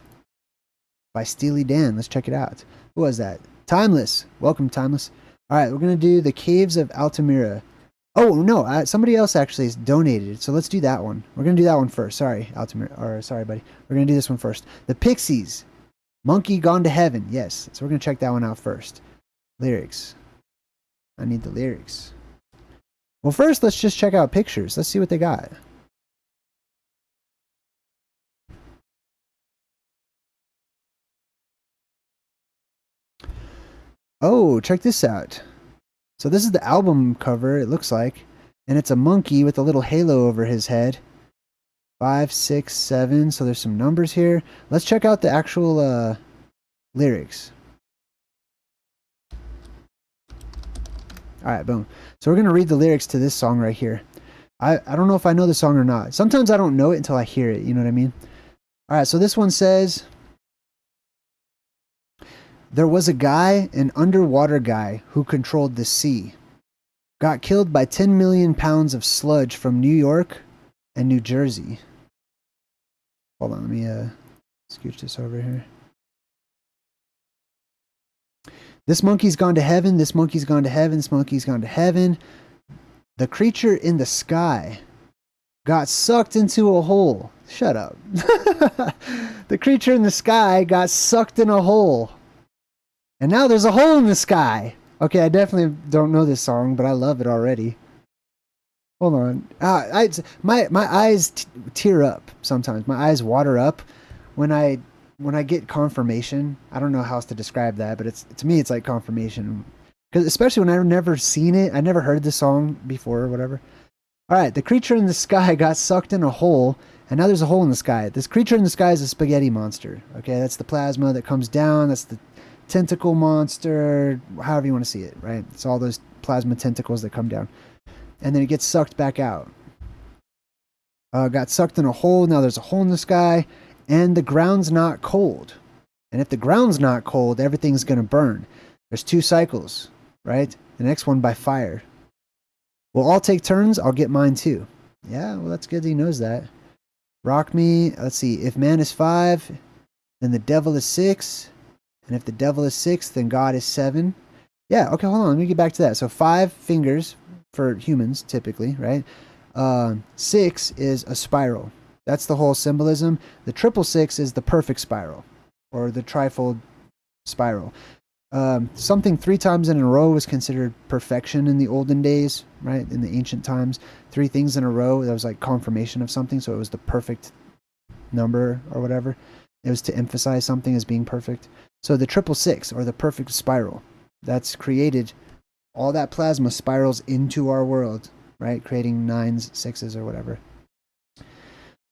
by Steely Dan. Let's check it out. Who was that? Timeless. Welcome, Timeless. All right. We're going to do The Caves of Altamira. Oh, no, somebody else actually has donated, so let's do that one. We're going to do that one first. Sorry, sorry, buddy. We're going to do this one first. The Pixies, Monkey Gone to Heaven. Yes, so we're going to check that one out first. Lyrics. I need the lyrics. Well, first, let's just check out pictures. Let's see what they got. Oh, check this out. So this is the album cover, it looks like. And it's a monkey with a little halo over his head. 5, 6, 7. So there's some numbers here. Let's check out the actual lyrics. Alright, boom. So we're going to read the lyrics to this song right here. I don't know if I know the song or not. Sometimes I don't know it until I hear it. You know what I mean? Alright, so this one says... There was a guy, an underwater guy, who controlled the sea. Got killed by 10 million pounds of sludge from New York and New Jersey. Hold on, let me scooch this over here. This monkey's gone to heaven, this monkey's gone to heaven, this monkey's gone to heaven. The creature in the sky got sucked into a hole. Shut up. The creature in the sky got sucked in a hole. And now there's a hole in the sky. Okay, I definitely don't know this song, but I love it already. Hold on. My eyes tear up sometimes. My eyes water up when I get confirmation. I don't know how else to describe that, but to me it's like confirmation. Because especially when I've never seen it, I never heard the song before or whatever. All right, the creature in the sky got sucked in a hole, and now there's a hole in the sky. This creature in the sky is a spaghetti monster. Okay, that's the plasma that comes down. That's the tentacle monster, however you want to see it, right? It's all those plasma tentacles that come down. And then it gets sucked back out. Got sucked in a hole. Now there's a hole in the sky. And the ground's not cold. And if the ground's not cold, everything's going to burn. There's 2 cycles, right? The next one by fire. We'll all take turns. I'll get mine too. Yeah, well, that's good that he knows that. Rock me. Let's see. If man is 5, then the devil is 6. And if the devil is 6, then God is 7. Yeah, okay, hold on. Let me get back to that. So 5 fingers for humans, typically, right? 6 is a spiral. That's the whole symbolism. The 666 is the perfect spiral, or the trifold spiral. Something 3 times in a row was considered perfection in the olden days, right? In the ancient times. 3 things in a row, that was like confirmation of something, so it was the perfect number or whatever. It was to emphasize something as being perfect. So the 666, or the perfect spiral, that's created, all that plasma spirals into our world, right? Creating 9s, 6s, or whatever.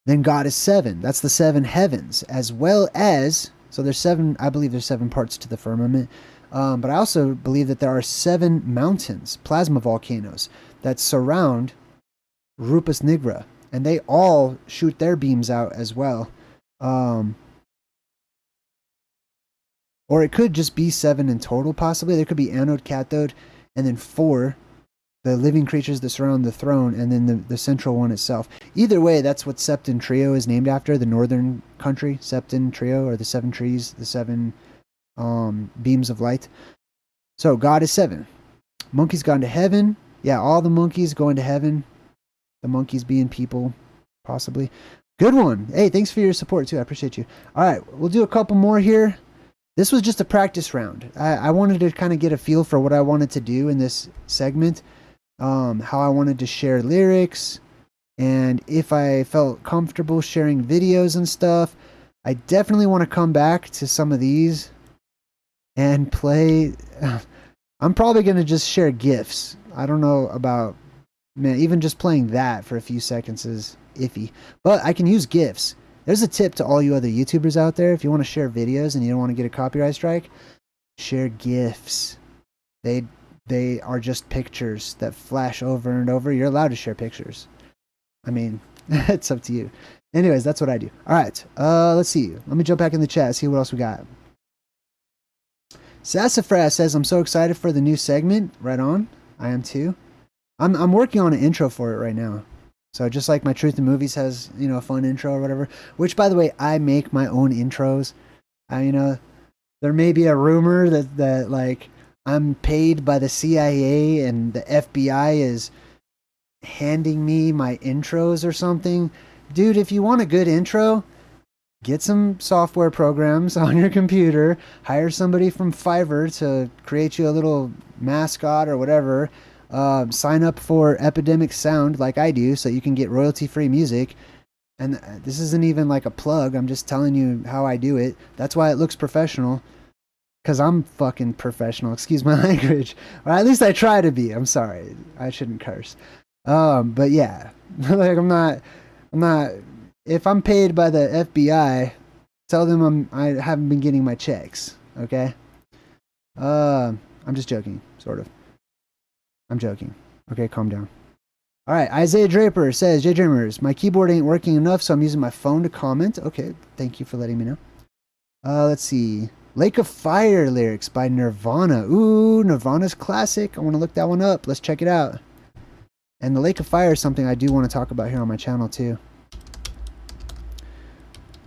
Then God is 7. That's the 7 heavens, as well as, so there's 7, I believe there's 7 parts to the firmament. But I also believe that there are 7 mountains, plasma volcanoes, that surround Rupus Nigra. And they all shoot their beams out as well. Or it could just be 7 in total, possibly. There could be anode, cathode, and then 4, the living creatures that surround the throne, and then the central one itself. Either way, that's what Septon Trio is named after, the northern country, Septon Trio, or the 7 trees, the 7 beams of light. So God is 7. Monkeys gone to heaven. Yeah, all the monkeys going to heaven. The monkeys being people, possibly. Good one. Hey, thanks for your support, too. I appreciate you. All right, we'll do a couple more here. This was just a practice round. I wanted to kind of get a feel for what I wanted to do in this segment. How I wanted to share lyrics, and if I felt comfortable sharing videos and stuff. I definitely want to come back to some of these and play. I'm probably going to just share GIFs. I don't know about, man, even just playing that for a few seconds is iffy, but I can use GIFs. There's a tip to all you other YouTubers out there. If you want to share videos and you don't want to get a copyright strike, share GIFs. They are just pictures that flash over and over. You're allowed to share pictures. I mean, it's up to you. Anyways, that's what I do. All right, let's see. Let me jump back in the chat, see what else we got. Sassafras says, I'm so excited for the new segment. Right on. I am too. I'm working on an intro for it right now. So just like my Truth in Movies has, you know, a fun intro or whatever, which, by the way, I make my own intros. You know, there may be a rumor that like I'm paid by the CIA and the FBI is handing me my intros or something. Dude, if you want a good intro, get some software programs on your computer, hire somebody from Fiverr to create you a little mascot or whatever. Sign up for Epidemic Sound like I do so you can get royalty-free music. And this isn't even like a plug. I'm just telling you how I do it. That's why it looks professional. Because I'm fucking professional. Excuse my language. Or at least I try to be. I'm sorry. I shouldn't curse. But yeah. Like I'm not... If I'm paid by the FBI, tell them I haven't been getting my checks. Okay? I'm just joking. Sort of. I'm joking. Okay, calm down. All right, Isaiah Draper says, JayDreamerZ, my keyboard ain't working enough, so I'm using my phone to comment. Okay, thank you for letting me know. Let's see. Lake of Fire lyrics by Nirvana. Ooh, Nirvana's classic. I want to look that one up. Let's check it out. And the Lake of Fire is something I do want to talk about here on my channel, too.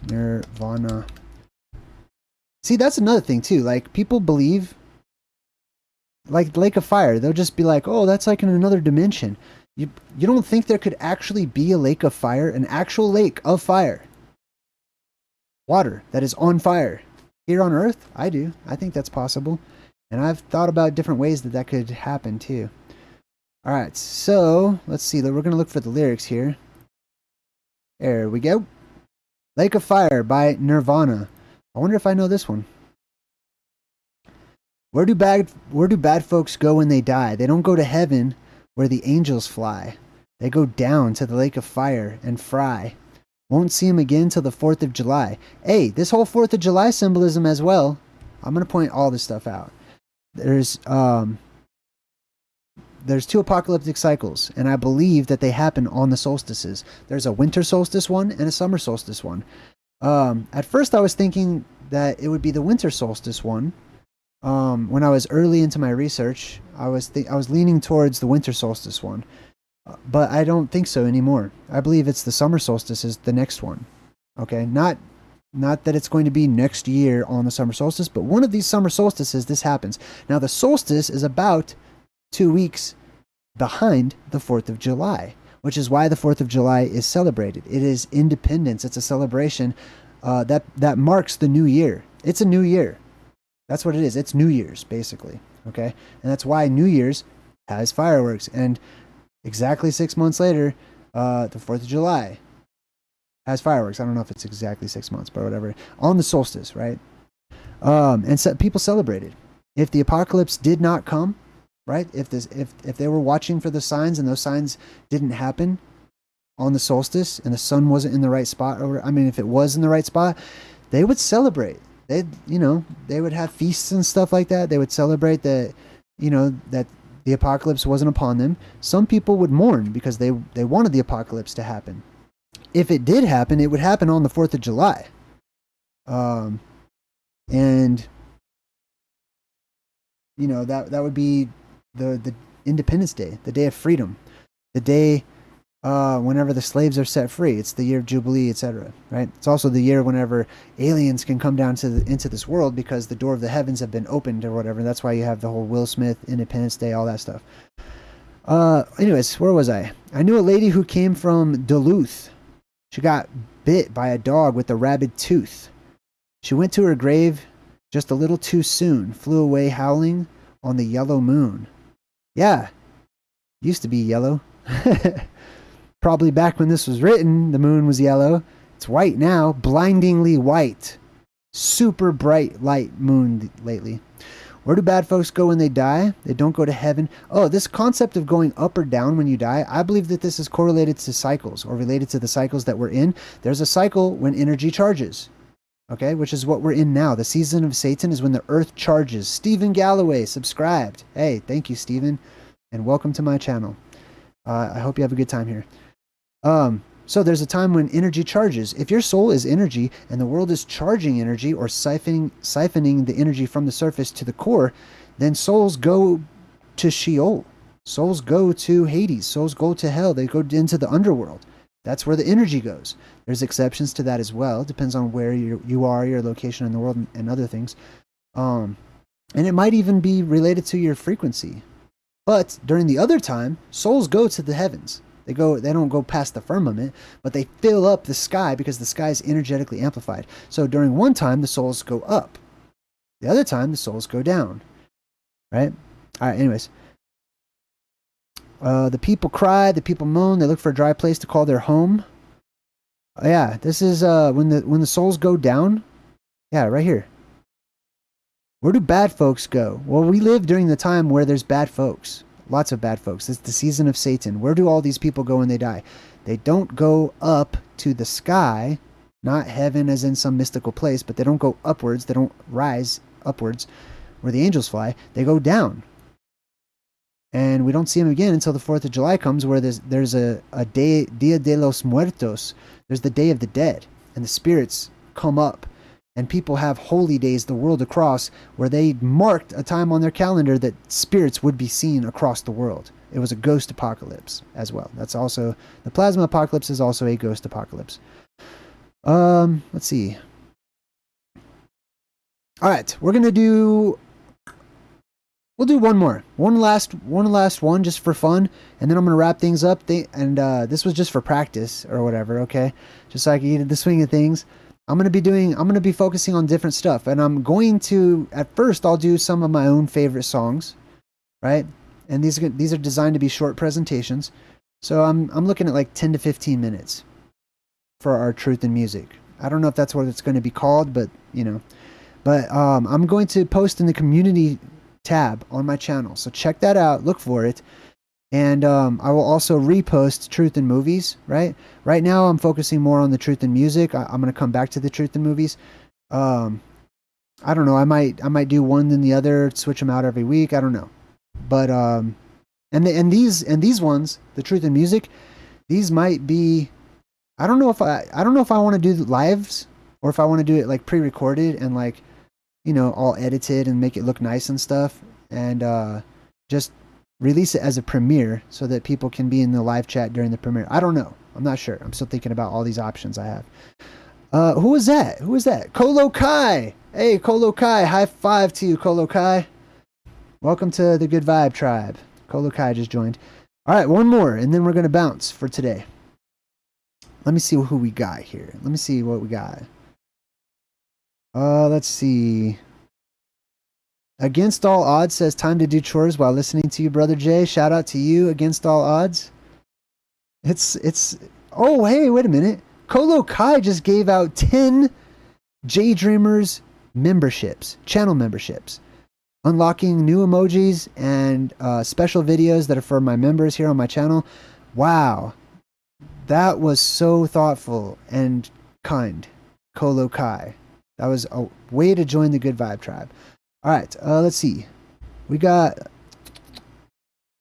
Nirvana. See, that's another thing, too. Like, people believe... Like Lake of Fire, they'll just be like, oh, that's like in another dimension. You don't think there could actually be a lake of fire? An actual lake of fire. Water that is on fire. Here on Earth? I do. I think that's possible. And I've thought about different ways that could happen too. Alright, so let's see. We're going to look for the lyrics here. There we go. Lake of Fire by Nirvana. I wonder if I know this one. Where do bad folks go when they die? They don't go to heaven where the angels fly. They go down to the lake of fire and fry. Won't see them again till the 4th of July. Hey, this whole 4th of July symbolism as well. I'm going to point all this stuff out. There's 2 apocalyptic cycles, and I believe that they happen on the solstices. There's a winter solstice one and a summer solstice one. At first I was thinking that it would be the winter solstice one. When I was early into my research, I was leaning towards the winter solstice one, but I don't think so anymore. I believe it's the summer solstice is the next one. Okay, not Not that it's going to be next year on the summer solstice, but one of these summer solstices, this happens. Now, the solstice is about 2 weeks behind the 4th of July, which is why the 4th of July is celebrated. It is independence. It's a celebration that marks the new year. It's a new year. That's what it is. It's New Year's, basically. Okay? And that's why New Year's has fireworks. And exactly 6 months later, the 4th of July has fireworks. I don't know if it's exactly 6 months, but whatever. On the solstice, right? And so people celebrated. If the apocalypse did not come, right? If they were watching for the signs and those signs didn't happen on the solstice and the sun wasn't in the right spot, or I mean, if it was in the right spot, they would celebrate. They would have feasts and stuff like that. They would celebrate that, that the apocalypse wasn't upon them. Some people would mourn because they wanted the apocalypse to happen. If it did happen, it would happen on the 4th of July. And that would be the Independence Day, the day of freedom, the day whenever the slaves are set free. It's the year of Jubilee, etc. Right? It's also the year whenever aliens can come down into this world because the door of the heavens have been opened or whatever. That's why you have the whole Will Smith, Independence Day, all that stuff. Anyways, where was I? I knew a lady who came from Duluth. She got bit by a dog with a rabid tooth. She went to her grave just a little too soon, flew away howling on the yellow moon. Yeah, used to be yellow. Probably back when this was written, the moon was yellow. It's white now, blindingly white. Super bright light moon lately. Where do bad folks go when they die? They don't go to heaven. Oh, this concept of going up or down when you die, I believe that this is correlated to cycles or related to the cycles that we're in. There's a cycle when energy charges. Okay, which is what we're in now. The season of Satan is when the earth charges. Stephen Galloway subscribed. Hey, thank you, Stephen, and welcome to my channel. I hope you have a good time here. So there's a time when energy charges. If your soul is energy and the world is charging energy or siphoning the energy from the surface to the core, then souls go to Sheol. Souls go to Hades. Souls go to hell. They go into the underworld. That's where the energy goes. There's exceptions to that as well. Depends on where you are, your location in the world, and other things. And it might even be related to your frequency. But during the other time, souls go to the heavens. They don't go past the firmament, but they fill up the sky because the sky is energetically amplified. So during one time, the souls go up. The other time, the souls go down. Right? All right, anyways. The people cry, the people moan, they look for a dry place to call their home. Yeah, this is when the souls go down. Yeah, right here. Where do bad folks go? Well, we live during the time where there's bad folks. Lots of bad folks. It's the season of Satan. Where do all these people go when they die? They don't go up to the sky, not heaven as in some mystical place, but they don't go upwards. They don't rise upwards where the angels fly. They go down. And we don't see them again until the 4th of July comes, where there's a day, Dia de los Muertos. There's the Day of the Dead, and the spirits come up. And people have holy days the world across where they marked a time on their calendar that spirits would be seen across the world. It was a ghost apocalypse as well. That's also, the plasma apocalypse is also a ghost apocalypse. Let's see. All right, we'll do one more. One last one just for fun, and then I'm going to wrap things up. This was just for practice or whatever, okay? Just so I can get in the swing of things. I'm going to be focusing on different stuff, and I'm going to, at first, I'll do some of my own favorite songs, right? And these are designed to be short presentations. So I'm looking at like 10 to 15 minutes for our Truth in Music. I don't know if that's what it's going to be called, but I'm going to post in the community tab on my channel. So check that out, look for it. And I will also repost Truth in Movies, right? Right now I'm focusing more on the Truth in Music. I'm going to come back to the Truth in Movies. I don't know. I might do one then the other, switch them out every week. I don't know. But and these ones, the Truth in Music, these might be, I don't know if I want to do lives or if I want to do it like pre-recorded and like, all edited and make it look nice and stuff, and just release it as a premiere so that people can be in the live chat during the premiere. I don't know. I'm not sure. I'm still thinking about all these options I have. Who was that? Who was that? Kolo Kai. Hey, Kolo Kai. High five to you, Kolo Kai. Welcome to the Good Vibe Tribe. Kolo Kai just joined. All right, one more, and then we're going to bounce for today. Let me see who we got here. Let me see what we got. Let's see. Against All Odds says, time to do chores while listening to you, Brother Jay. Shout out to you, Against All Odds. Oh, hey, wait a minute. Kolo Kai just gave out 10 JayDreamerZ memberships, channel memberships, unlocking new emojis and special videos that are for my members here on my channel. Wow. That was so thoughtful and kind, Kolo Kai. That was a way to join the Good Vibe Tribe. All right, let's see. We got...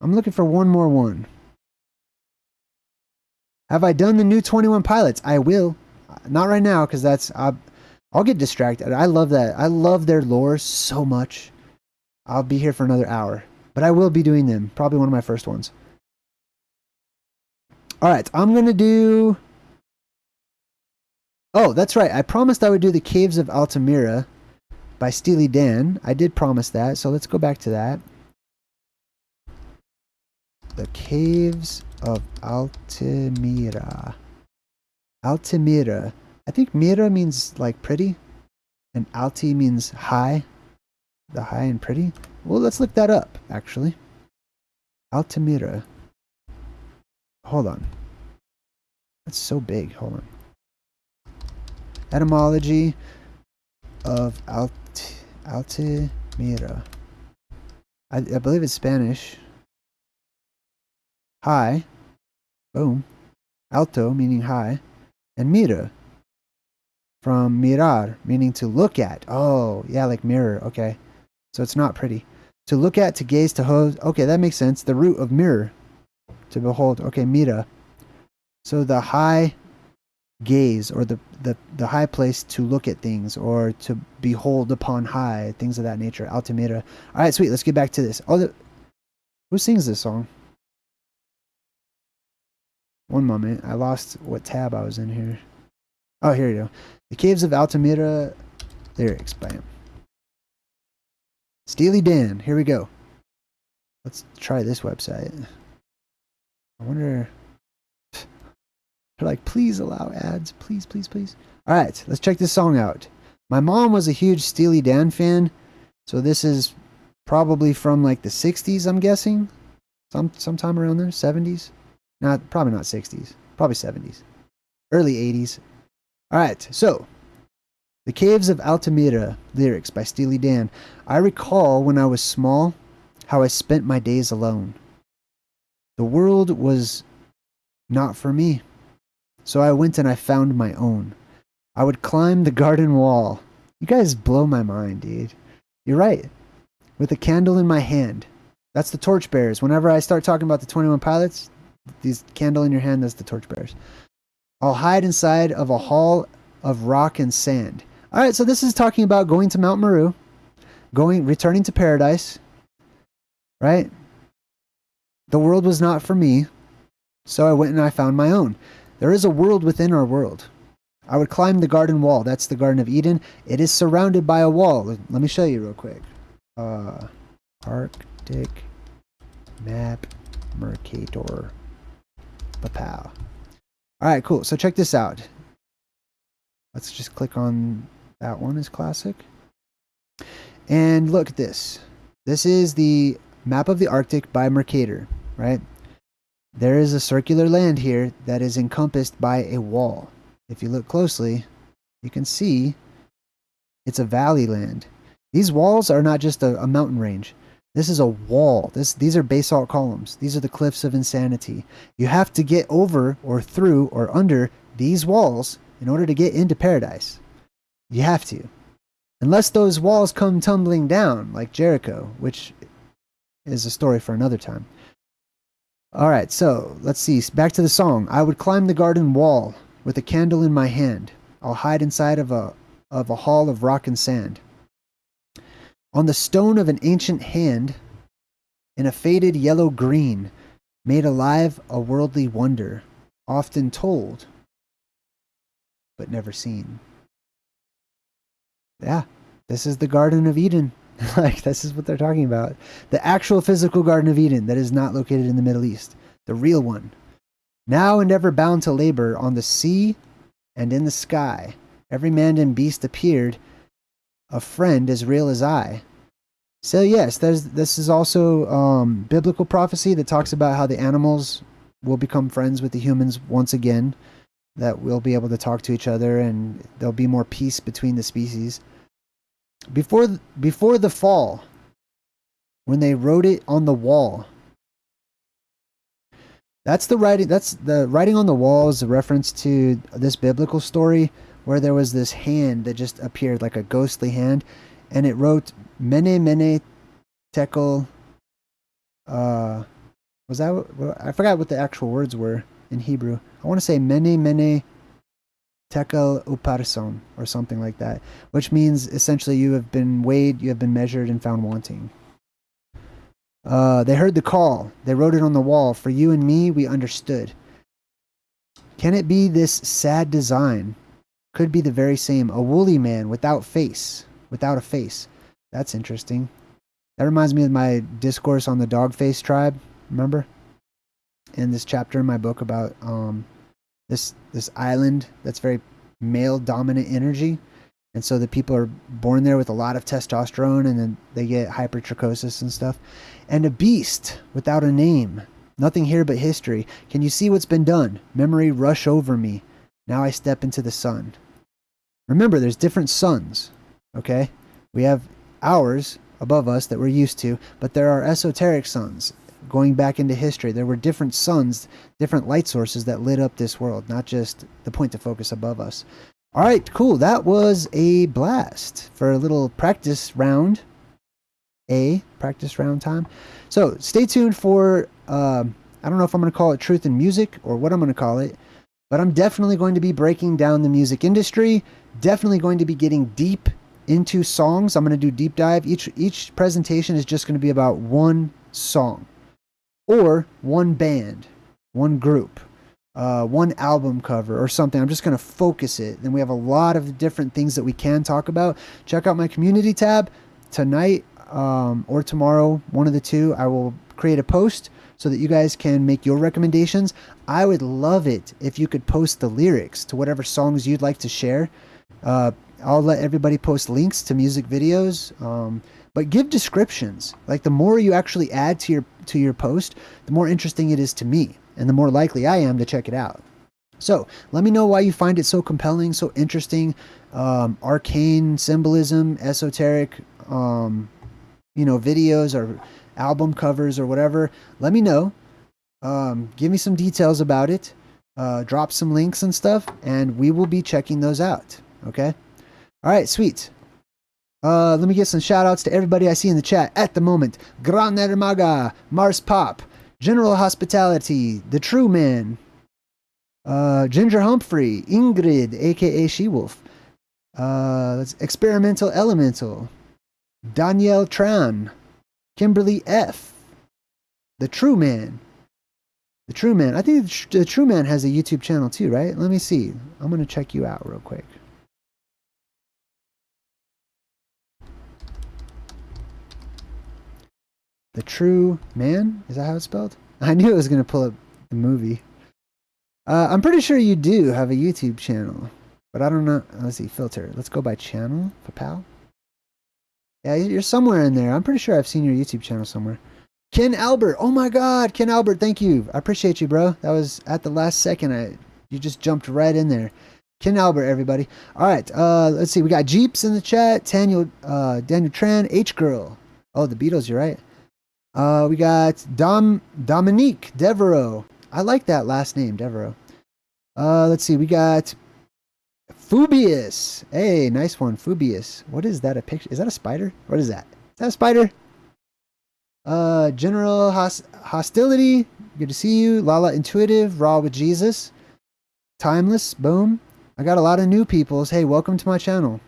I'm looking for one more one. Have I done the new 21 Pilots? I will. Not right now, because that's... I'll get distracted. I love that. I love their lore so much. I'll be here for another hour. But I will be doing them. Probably one of my first ones. All right, I'm going to do... Oh, that's right. I promised I would do the Caves of Altamira by Steely Dan. I did promise that, so let's go back to that. The Caves of Altamira. Altamira. I think Mira means like pretty, and Alti means high. The high and pretty. Well, let's look that up, actually. Altamira. Hold on. That's so big. Hold on. Etymology of Altamira. I believe it's Spanish. High. Boom. Alto, meaning high. And mira. From mirar, meaning to look at. Oh, yeah, like mirror. Okay. So it's not pretty. To look at, to gaze, to hold. Okay, that makes sense. The root of mirror. To behold. Okay, mira. So the high gaze, or the high place to look at things, or to behold upon high, things of that nature. Altamira. All right, sweet. Let's get back to this. Oh, who sings this song? One moment. I lost what tab I was in here. Oh, here you go. The Caves of Altamira lyrics by him. Steely Dan. Here we go. Let's try this website. I wonder... They're like, please allow ads. Please, please, please. All right, let's check this song out. My mom was a huge Steely Dan fan, so this is probably from like the 60s, I'm guessing. Sometime around there, 70s. Probably not 60s. Probably 70s. Early 80s. All right, so The Caves of Altamira lyrics by Steely Dan. I recall when I was small how I spent my days alone. The world was not for me. So I went and I found my own. I would climb the garden wall. You guys blow my mind, dude. You're right. With a candle in my hand. That's the torchbearers. Whenever I start talking about the 21 Pilots, these candle in your hand, that's the torchbearers. I'll hide inside of a hall of rock and sand. All right, so this is talking about going to Mount Meru, returning to paradise, right? The world was not for me, so I went and I found my own. There is a world within our world. I would climb the garden wall. That's the Garden of Eden. It is surrounded by a wall. Let me show you real quick. Arctic map Mercator. Papow. All right, cool. So check this out. Let's just click on that one as classic. And look at this. This is the map of the Arctic by Mercator, right? There is a circular land here that is encompassed by a wall. If you look closely, you can see it's a valley land. These walls are not just a mountain range. This is a wall. These are basalt columns. These are the cliffs of insanity. You have to get over or through or under these walls in order to get into paradise. You have to. Unless those walls come tumbling down, like Jericho, which is a story for another time. All right, so let's see. Back to the song. I would climb the garden wall with a candle in my hand. I'll hide inside of a hall of rock and sand. On the stone of an ancient hand, in a faded yellow green, made alive a worldly wonder, often told. but never seen. Yeah, this is the Garden of Eden. Like, this is what they're talking about. The actual physical Garden of Eden that is not located in the Middle East. The real one. Now and ever bound to labor on the sea and in the sky. Every man and beast appeared, a friend as real as I. So yes, this is also biblical prophecy that talks about how the animals will become friends with the humans once again. That we'll be able to talk to each other and there'll be more peace between the species. Before the fall, when they wrote it on the wall, that's the writing on the wall is a reference to this biblical story where there was this hand that just appeared like a ghostly hand, and it wrote Mene Mene Tekel. Was that I forgot what the actual words were in Hebrew. I want to say Mene Mene Tekel Uparson, or something like that, which means essentially you have been weighed, you have been measured and found wanting. They heard the call. They wrote it on the wall. For you and me, we understood. Can it be this sad design? Could be the very same. A woolly man without a face. That's interesting. That reminds me of my discourse on the Dogface tribe. Remember? In this chapter in my book about this island that's very male dominant energy, and so the people are born there with a lot of testosterone, and then they get hypertrichosis and stuff. And a beast without a name, nothing here but history. Can you see what's been done? Memory rush over me. Now I step into the sun. Remember, there's different suns. Okay, we have ours above us that we're used to, but there are esoteric suns. Going back into history, there were different suns, different light sources that lit up this world, not just the point of focus above us. All right, cool. That was a blast for a little practice round. Practice round time. So stay tuned for, I don't know if I'm going to call it Truth in Music or what I'm going to call it, but I'm definitely going to be breaking down the music industry, definitely going to be getting deep into songs. I'm going to do deep dive. Each presentation is just going to be about one song. Or one band, one group, one album cover or something. I'm just going to focus it. Then we have a lot of different things that we can talk about. Check out my community tab tonight or tomorrow, one of the two. I will create a post so that you guys can make your recommendations. I would love it if you could post the lyrics to whatever songs you'd like to share. I'll let everybody post links to music videos. But give descriptions. Like, the more you actually add to your post, the more interesting it is to me, and the more likely I am to check it out. So let me know why you find it so compelling, so interesting. Arcane symbolism, esoteric, videos or album covers or whatever. Let me know. Give me some details about it. Drop some links and stuff, and we will be checking those out. Okay. All right. Sweet. Let me give some shout outs to everybody I see in the chat at the moment. Gran Ermaga, Mars Pop, General Hospitality, The True Man, Ginger Humphrey, Ingrid, aka She-Wolf, Experimental Elemental, Danielle Tran, Kimberly F, The True Man. The True Man. I think the True Man has a YouTube channel too, right? Let me see. I'm going to check you out real quick. The True Man? Is that how it's spelled? I knew it was going to pull up the movie. I'm pretty sure you do have a YouTube channel, but I don't know. Let's see, filter. Let's go by channel. Papal? Yeah, you're somewhere in there. I'm pretty sure I've seen your YouTube channel somewhere. Ken Albert. Oh my God, Ken Albert. Thank you. I appreciate you, bro. That was at the last second. You just jumped right in there. Ken Albert, everybody. All right. Let's see. We got Jeeps in the chat. Daniel Tran. H-Girl. Oh, the Beatles. You're right. We got Dominique Devereaux. I like that last name, Devereaux. Let's see. We got Phoebius. Hey, nice one, Phoebius. What is that? A picture? Is that a spider? What is that? Is that a spider? General Hostility. Good to see you. Lala Intuitive. Raw with Jesus. Timeless. Boom. I got a lot of new peoples. Hey, welcome to my channel.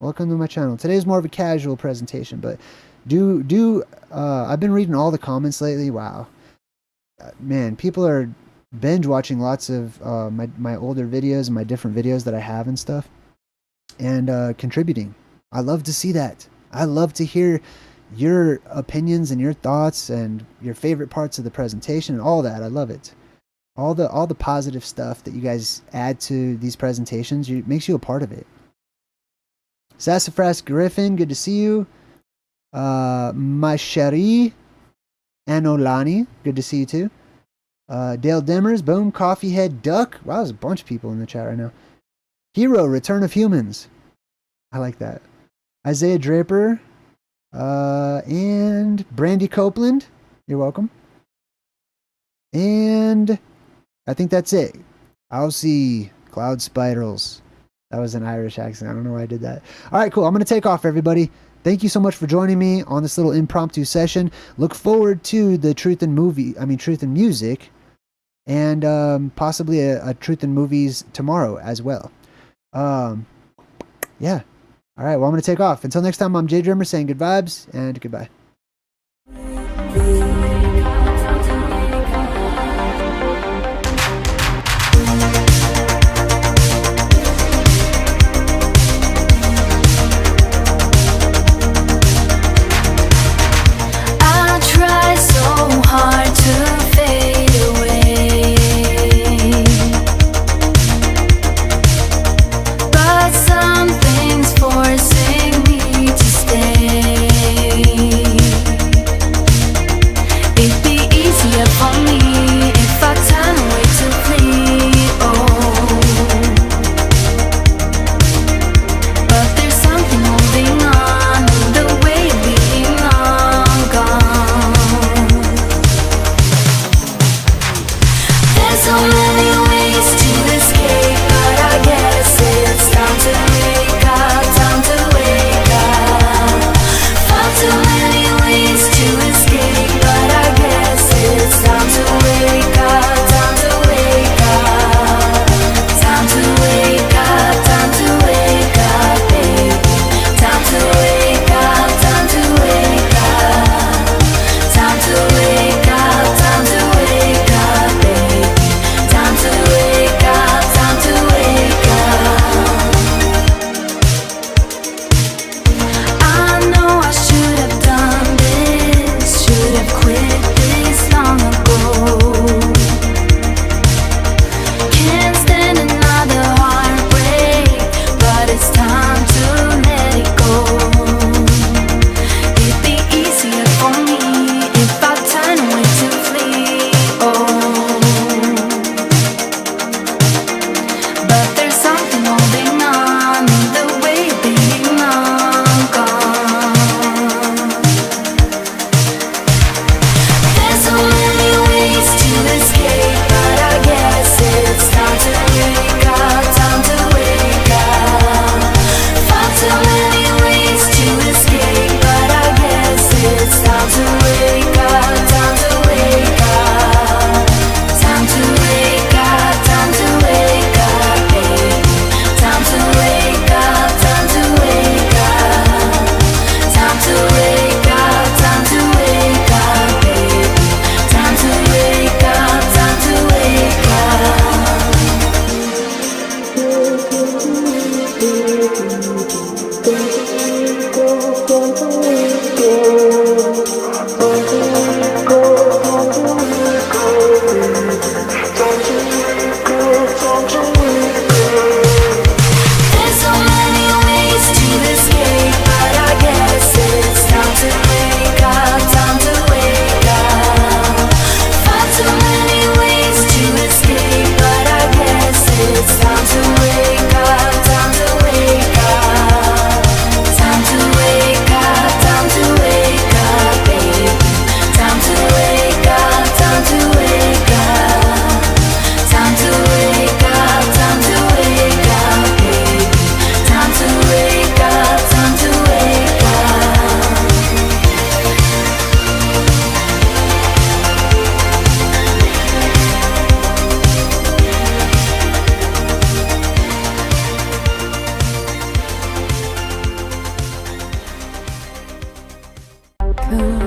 Welcome to my channel. Today's more of a casual presentation, but I've been reading all the comments lately. Wow. Man, people are binge watching lots of my older videos and my different videos that I have and stuff, and contributing. I love to see that. I love to hear your opinions and your thoughts and your favorite parts of the presentation and all that. I love it. All the positive stuff that you guys add to these presentations makes you a part of it. Sassafras Griffin, good to see you. My Cherie Anolani, good to see you too. Dale Demers, boom. Coffeehead Duck. Wow, there's a bunch of people in the chat right now. Hero, Return of Humans. I like that. Isaiah Draper. And Brandy Copeland. You're welcome. And I think that's it. I'll see Cloud Spirals. That was an Irish accent. I don't know why I did that. All right, cool. I'm going to take off, everybody. Thank you so much for joining me on this little impromptu session. Look forward to the Truth in Music, and possibly a Truth in Movies tomorrow as well. Yeah. All right, well, I'm going to take off. Until next time, I'm JayDreamerZ saying good vibes and goodbye. I try so hard to fade away, but something's forcing me to stay. It'd be easier for me if I turn away to flee. Oh, but there's something holding on, the way of being long gone. There's so many ways to escape, but I guess it's time to wake up, time to wake up. Far too many ways to escape, but I guess it's time to wake up, time to wake up. Time to wake up, time to wake up, baby. Time to wake up, time to wake up. Time to wake up, time to wake up, baby. Time to wake up, time to wake up. I know I should have done this, should have quit this long ago. Can't stand another heartbreak, but it's time to let it go. It'd be easier for me if I turn away to flee. Oh, but there's something holding on, the way of being long gone. There's so many ways to escape, but I guess it's time to wake up, time to wake up. Far too many ways to escape, but I guess it's time to wake up, time to wake up. Time to wake up, time to wake up, baby. Time to wake up, time to wake up. Time to wake up, time to wake up, baby. Time to wake up, time to wake There's so many ways to escape, but I guess it's time to wake up, time to wake up. Far too many ways to escape, but I guess it's time to wake up, time to wake up. Time to wake up, time to wake up, baby. Time to wake up, time to wake up. Time to wake up, time to wake up, baby. Time to wake up, time to wake up. Cool.